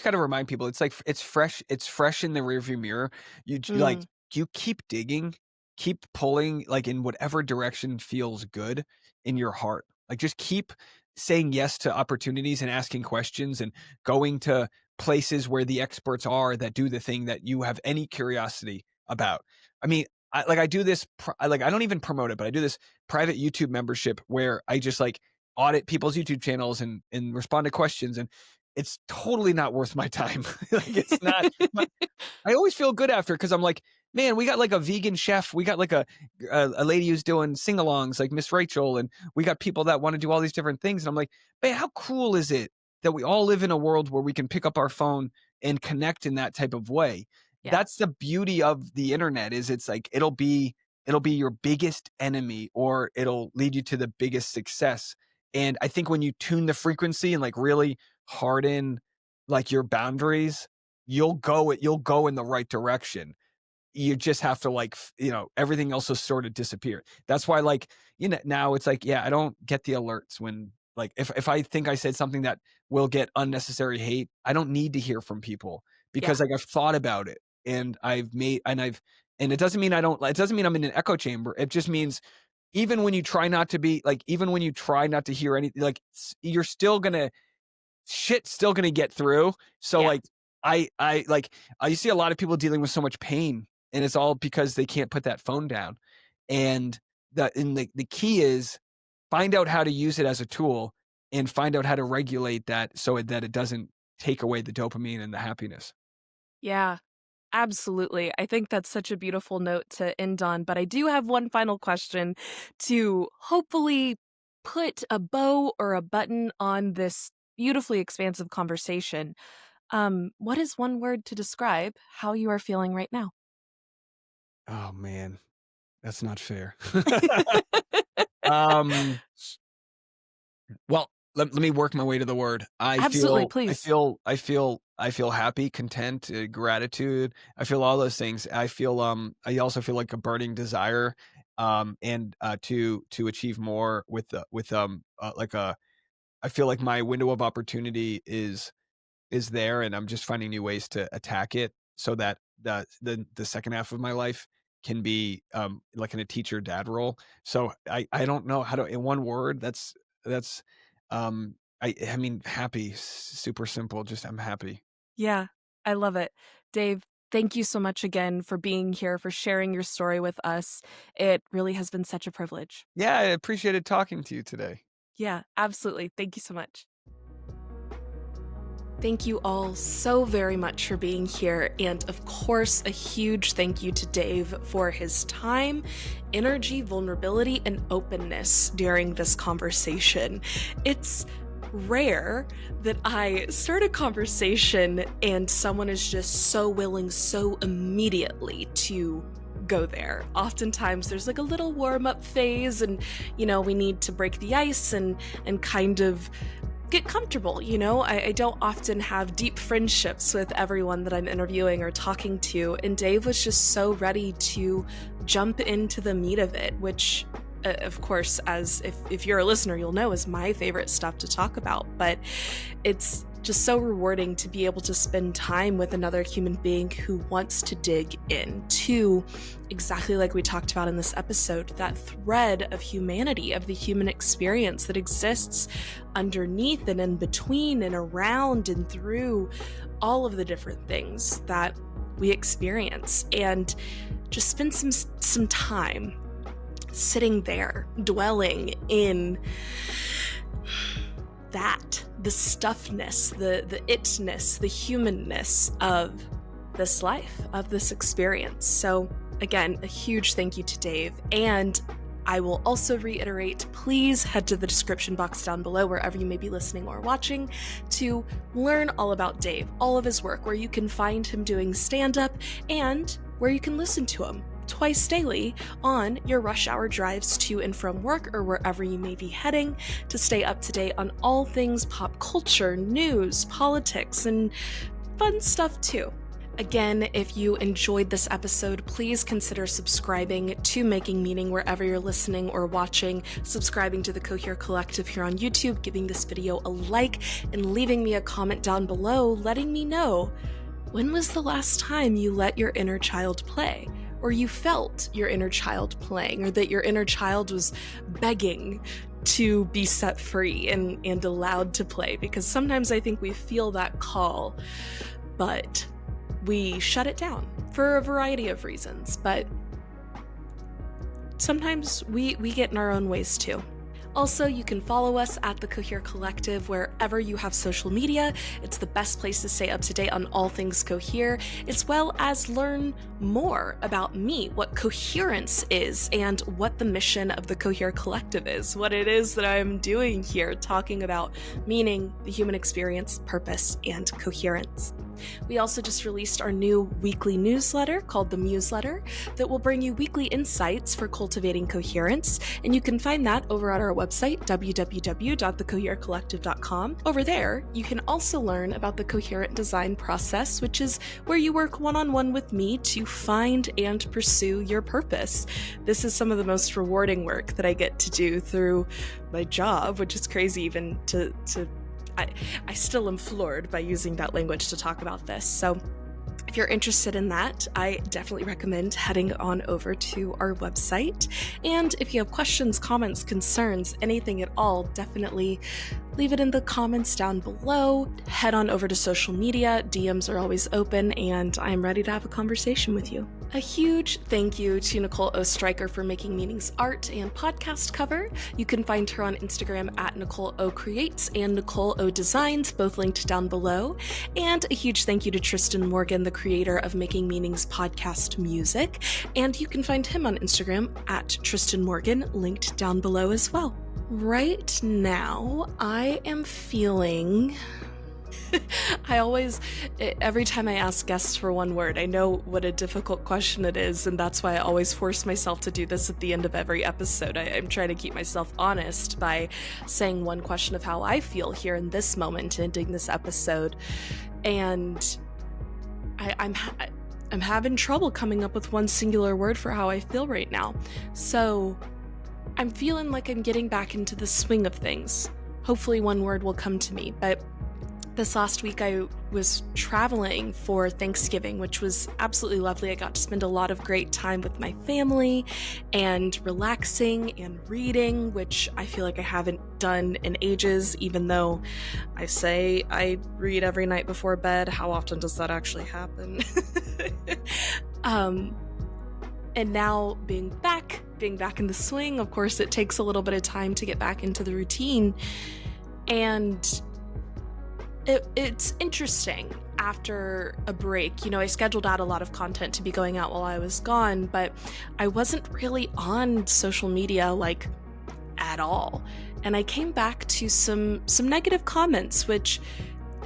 gotta remind people, it's like it's fresh in the rearview mirror. Like, Mm, you keep digging, keep pulling, like, in whatever direction feels good in your heart. Like, just keep saying yes to opportunities and asking questions and going to places where the experts are that do the thing that you have any curiosity about. I mean, I do this, I don't even promote it, but I do this private YouTube membership where I just, like, audit people's YouTube channels and respond to questions, and it's totally not worth my time. Like, it's not, but I always feel good after, because I'm like, man, we got, like, a vegan chef, we got, like, a lady who's doing sing-alongs like Miss Rachel, and we got people that want to do all these different things, and I'm like, man, how cool is it that we all live in a world where we can pick up our phone and connect in that type of way? yeah. That's the beauty of the internet, is it's like it'll be your biggest enemy, or it'll lead you to the biggest success. And I think when you tune the frequency and, like, really harden, like, your boundaries, you'll go in the right direction. You just have to, like, everything else will sort of disappear. That's why, like, now it's like, yeah, I don't get the alerts when, like, if I think I said something that will get unnecessary hate, I don't need to hear from people, Yeah. because, like, I've thought about it, and it doesn't mean it doesn't mean I'm in an echo chamber. It just means, even when you try not to hear anything, like, you're still gonna shit's still gonna get through. So, Yeah. like, you see a lot of people dealing with so much pain, and it's all because they can't put that phone down. And the key is, find out how to use it as a tool, and find out how to regulate that so that it doesn't take away the dopamine and the happiness. Yeah. Absolutely. I think that's such a beautiful note to end on. But I do have one final question to hopefully put a bow or a button on this beautifully expansive conversation. What is one word to describe how you are feeling right now? Oh, man, that's not fair. Um Well, let me work my way to the word. Absolutely, please. I feel happy, content, gratitude. I feel all those things. I also feel like a burning desire, and to achieve more like a I feel like my window of opportunity is there, and I'm just finding new ways to attack it. so that the second half of my life can be like in a teacher dad role. So I don't know how to, in one word, that's I mean, happy, super simple. Just I'm happy. Yeah, I love it. Dave, thank you so much again for being here, for sharing your story with us. It really has been such a privilege. Yeah, I appreciated talking to you today. Yeah, absolutely. Thank you so much. Thank you all so very much for being here. And of course, a huge thank you to Dave for his time, energy, vulnerability, and openness during this conversation. It's rare that I start a conversation and someone is just so willing so immediately to go there. Oftentimes there's like a little warm-up phase and we need to break the ice and kind of get comfortable. I don't often have deep friendships with everyone that I'm interviewing or talking to, and Dave was just so ready to jump into the meat of it, which of course, as if you're a listener, you'll know is my favorite stuff to talk about. But it's just so rewarding to be able to spend time with another human being who wants to dig into, exactly like we talked about in this episode, that thread of humanity, of the human experience that exists underneath and in between and around and through all of the different things that we experience, and just spend some time sitting there, dwelling in that, the stuffness, the itness, the humanness of this life, of this experience. So again, a huge thank you to Dave. And I will also reiterate, please head to the description box down below, wherever you may be listening or watching, to learn all about Dave, all of his work, where you can find him doing stand-up and where you can listen to him twice daily on your rush hour drives to and from work or wherever you may be heading, to stay up to date on all things pop culture, news, politics, and fun stuff too. Again, if you enjoyed this episode, please consider subscribing to Making Meaning wherever you're listening or watching, subscribing to the Cohere Collective here on YouTube, giving this video a like, and leaving me a comment down below letting me know, when was the last time you let your inner child play? Or you felt your inner child playing, or that your inner child was begging to be set free and allowed to play? Because sometimes I think we feel that call, but we shut it down for a variety of reasons. But sometimes we get in our own ways too. Also, you can follow us at the Cohere Collective wherever you have social media. It's the best place to stay up to date on all things Cohere, as well as learn more about me, what coherence is, and what the mission of the Cohere Collective is, what it is that I'm doing here, talking about meaning, the human experience, purpose, and coherence. We also just released our new weekly newsletter called The Muse-letter that will bring you weekly insights for cultivating coherence, and you can find that over at our website, www.thecoherecollective.com. Over there, you can also learn about the coherent design process, which is where you work one-on-one with me to find and pursue your purpose. This is some of the most rewarding work that I get to do through my job, which is crazy even to I still am floored by using that language to talk about this. So if you're interested in that, I definitely recommend heading on over to our website. And if you have questions, comments, concerns, anything at all, definitely leave it in the comments down below. Head on over to social media. DMs are always open, and I'm ready to have a conversation with you. A huge thank you to Nicole O. Stryker for making Meaning's art and podcast cover. You can find her on Instagram at Nicole O. Creates and Nicole O. Designs, both linked down below. And a huge thank you to Tristan Morgan, the creator of Making Meaning's podcast music. And you can find him on Instagram at Tristan Morgan, linked down below as well. Right now, I am feeling... every time I ask guests for one word, I know what a difficult question it is, and that's why I always force myself to do this at the end of every episode. I'm trying to keep myself honest by saying one question of how I feel here in this moment, ending this episode, and I'm having trouble coming up with one singular word for how I feel right now. So I'm feeling like I'm getting back into the swing of things. Hopefully one word will come to me, but This last week I was traveling for Thanksgiving, which was absolutely lovely. I got to spend a lot of great time with my family and relaxing and reading, which I feel like I haven't done in ages, even though I say I read every night before bed. How often does that actually happen? And now being back in the swing, of course, it takes a little bit of time to get back into the routine. And it's interesting after a break. You know, I scheduled out a lot of content to be going out while I was gone, but I wasn't really on social media like at all. And I came back to some negative comments, which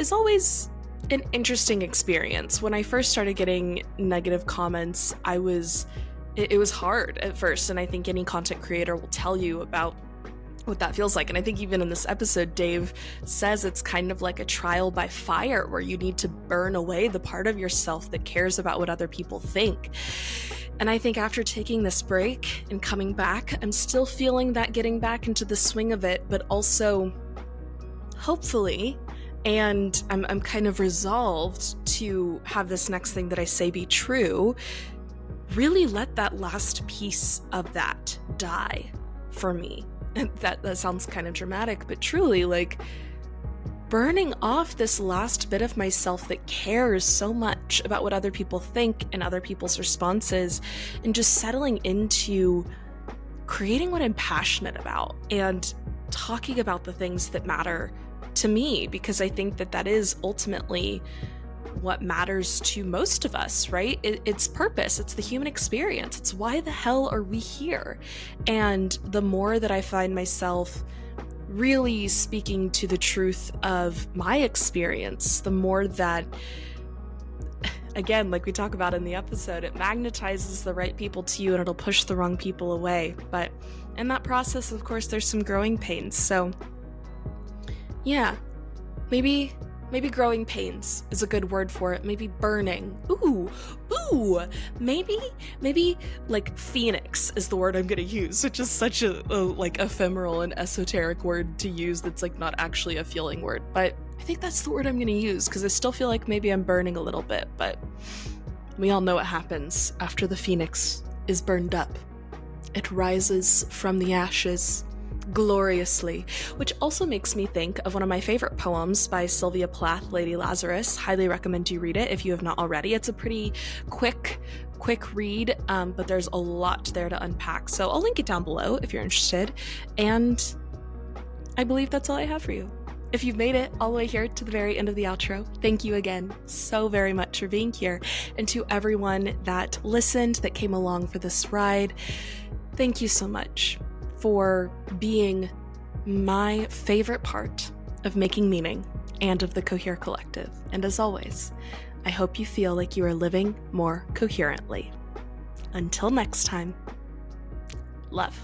is always an interesting experience. When I first started getting negative comments, it was hard at first, and I think any content creator will tell you about what that feels like. And I think even in this episode, Dave says it's kind of like a trial by fire, where you need to burn away the part of yourself that cares about what other people think. And I think after taking this break and coming back, I'm still feeling that getting back into the swing of it, but also hopefully, and I'm kind of resolved to have this next thing that I say be true, really let that last piece of that die for me. And that sounds kind of dramatic, but truly, like, burning off this last bit of myself that cares so much about what other people think and other people's responses, and just settling into creating what I'm passionate about and talking about the things that matter to me, because I think that is ultimately what matters to most of us, right? It's purpose. It's the human experience. It's why the hell are we here? And the more that I find myself really speaking to the truth of my experience, the more that, again, like we talk about in the episode, it magnetizes the right people to you and it'll push the wrong people away. But in that process, of course, there's some growing pains. So yeah, maybe growing pains is a good word for it. Maybe burning. Ooh. Maybe like phoenix is the word I'm going to use, which is such a like ephemeral and esoteric word to use that's like not actually a feeling word. But I think that's the word I'm going to use, because I still feel like maybe I'm burning a little bit. But we all know what happens after the phoenix is burned up. It rises from the ashes gloriously, which also makes me think of one of my favorite poems by Sylvia Plath, Lady Lazarus. Highly recommend you read it if you have not already. It's a pretty quick read, but there's a lot there to unpack. So I'll link it down below if you're interested. And I believe that's all I have for you. If you've made it all the way here to the very end of the outro, thank you again so very much for being here. And to everyone that listened, that came along for this ride, thank you so much for being my favorite part of making meaning and of the Cohere Collective. And as always, I hope you feel like you are living more coherently. Until next time, love.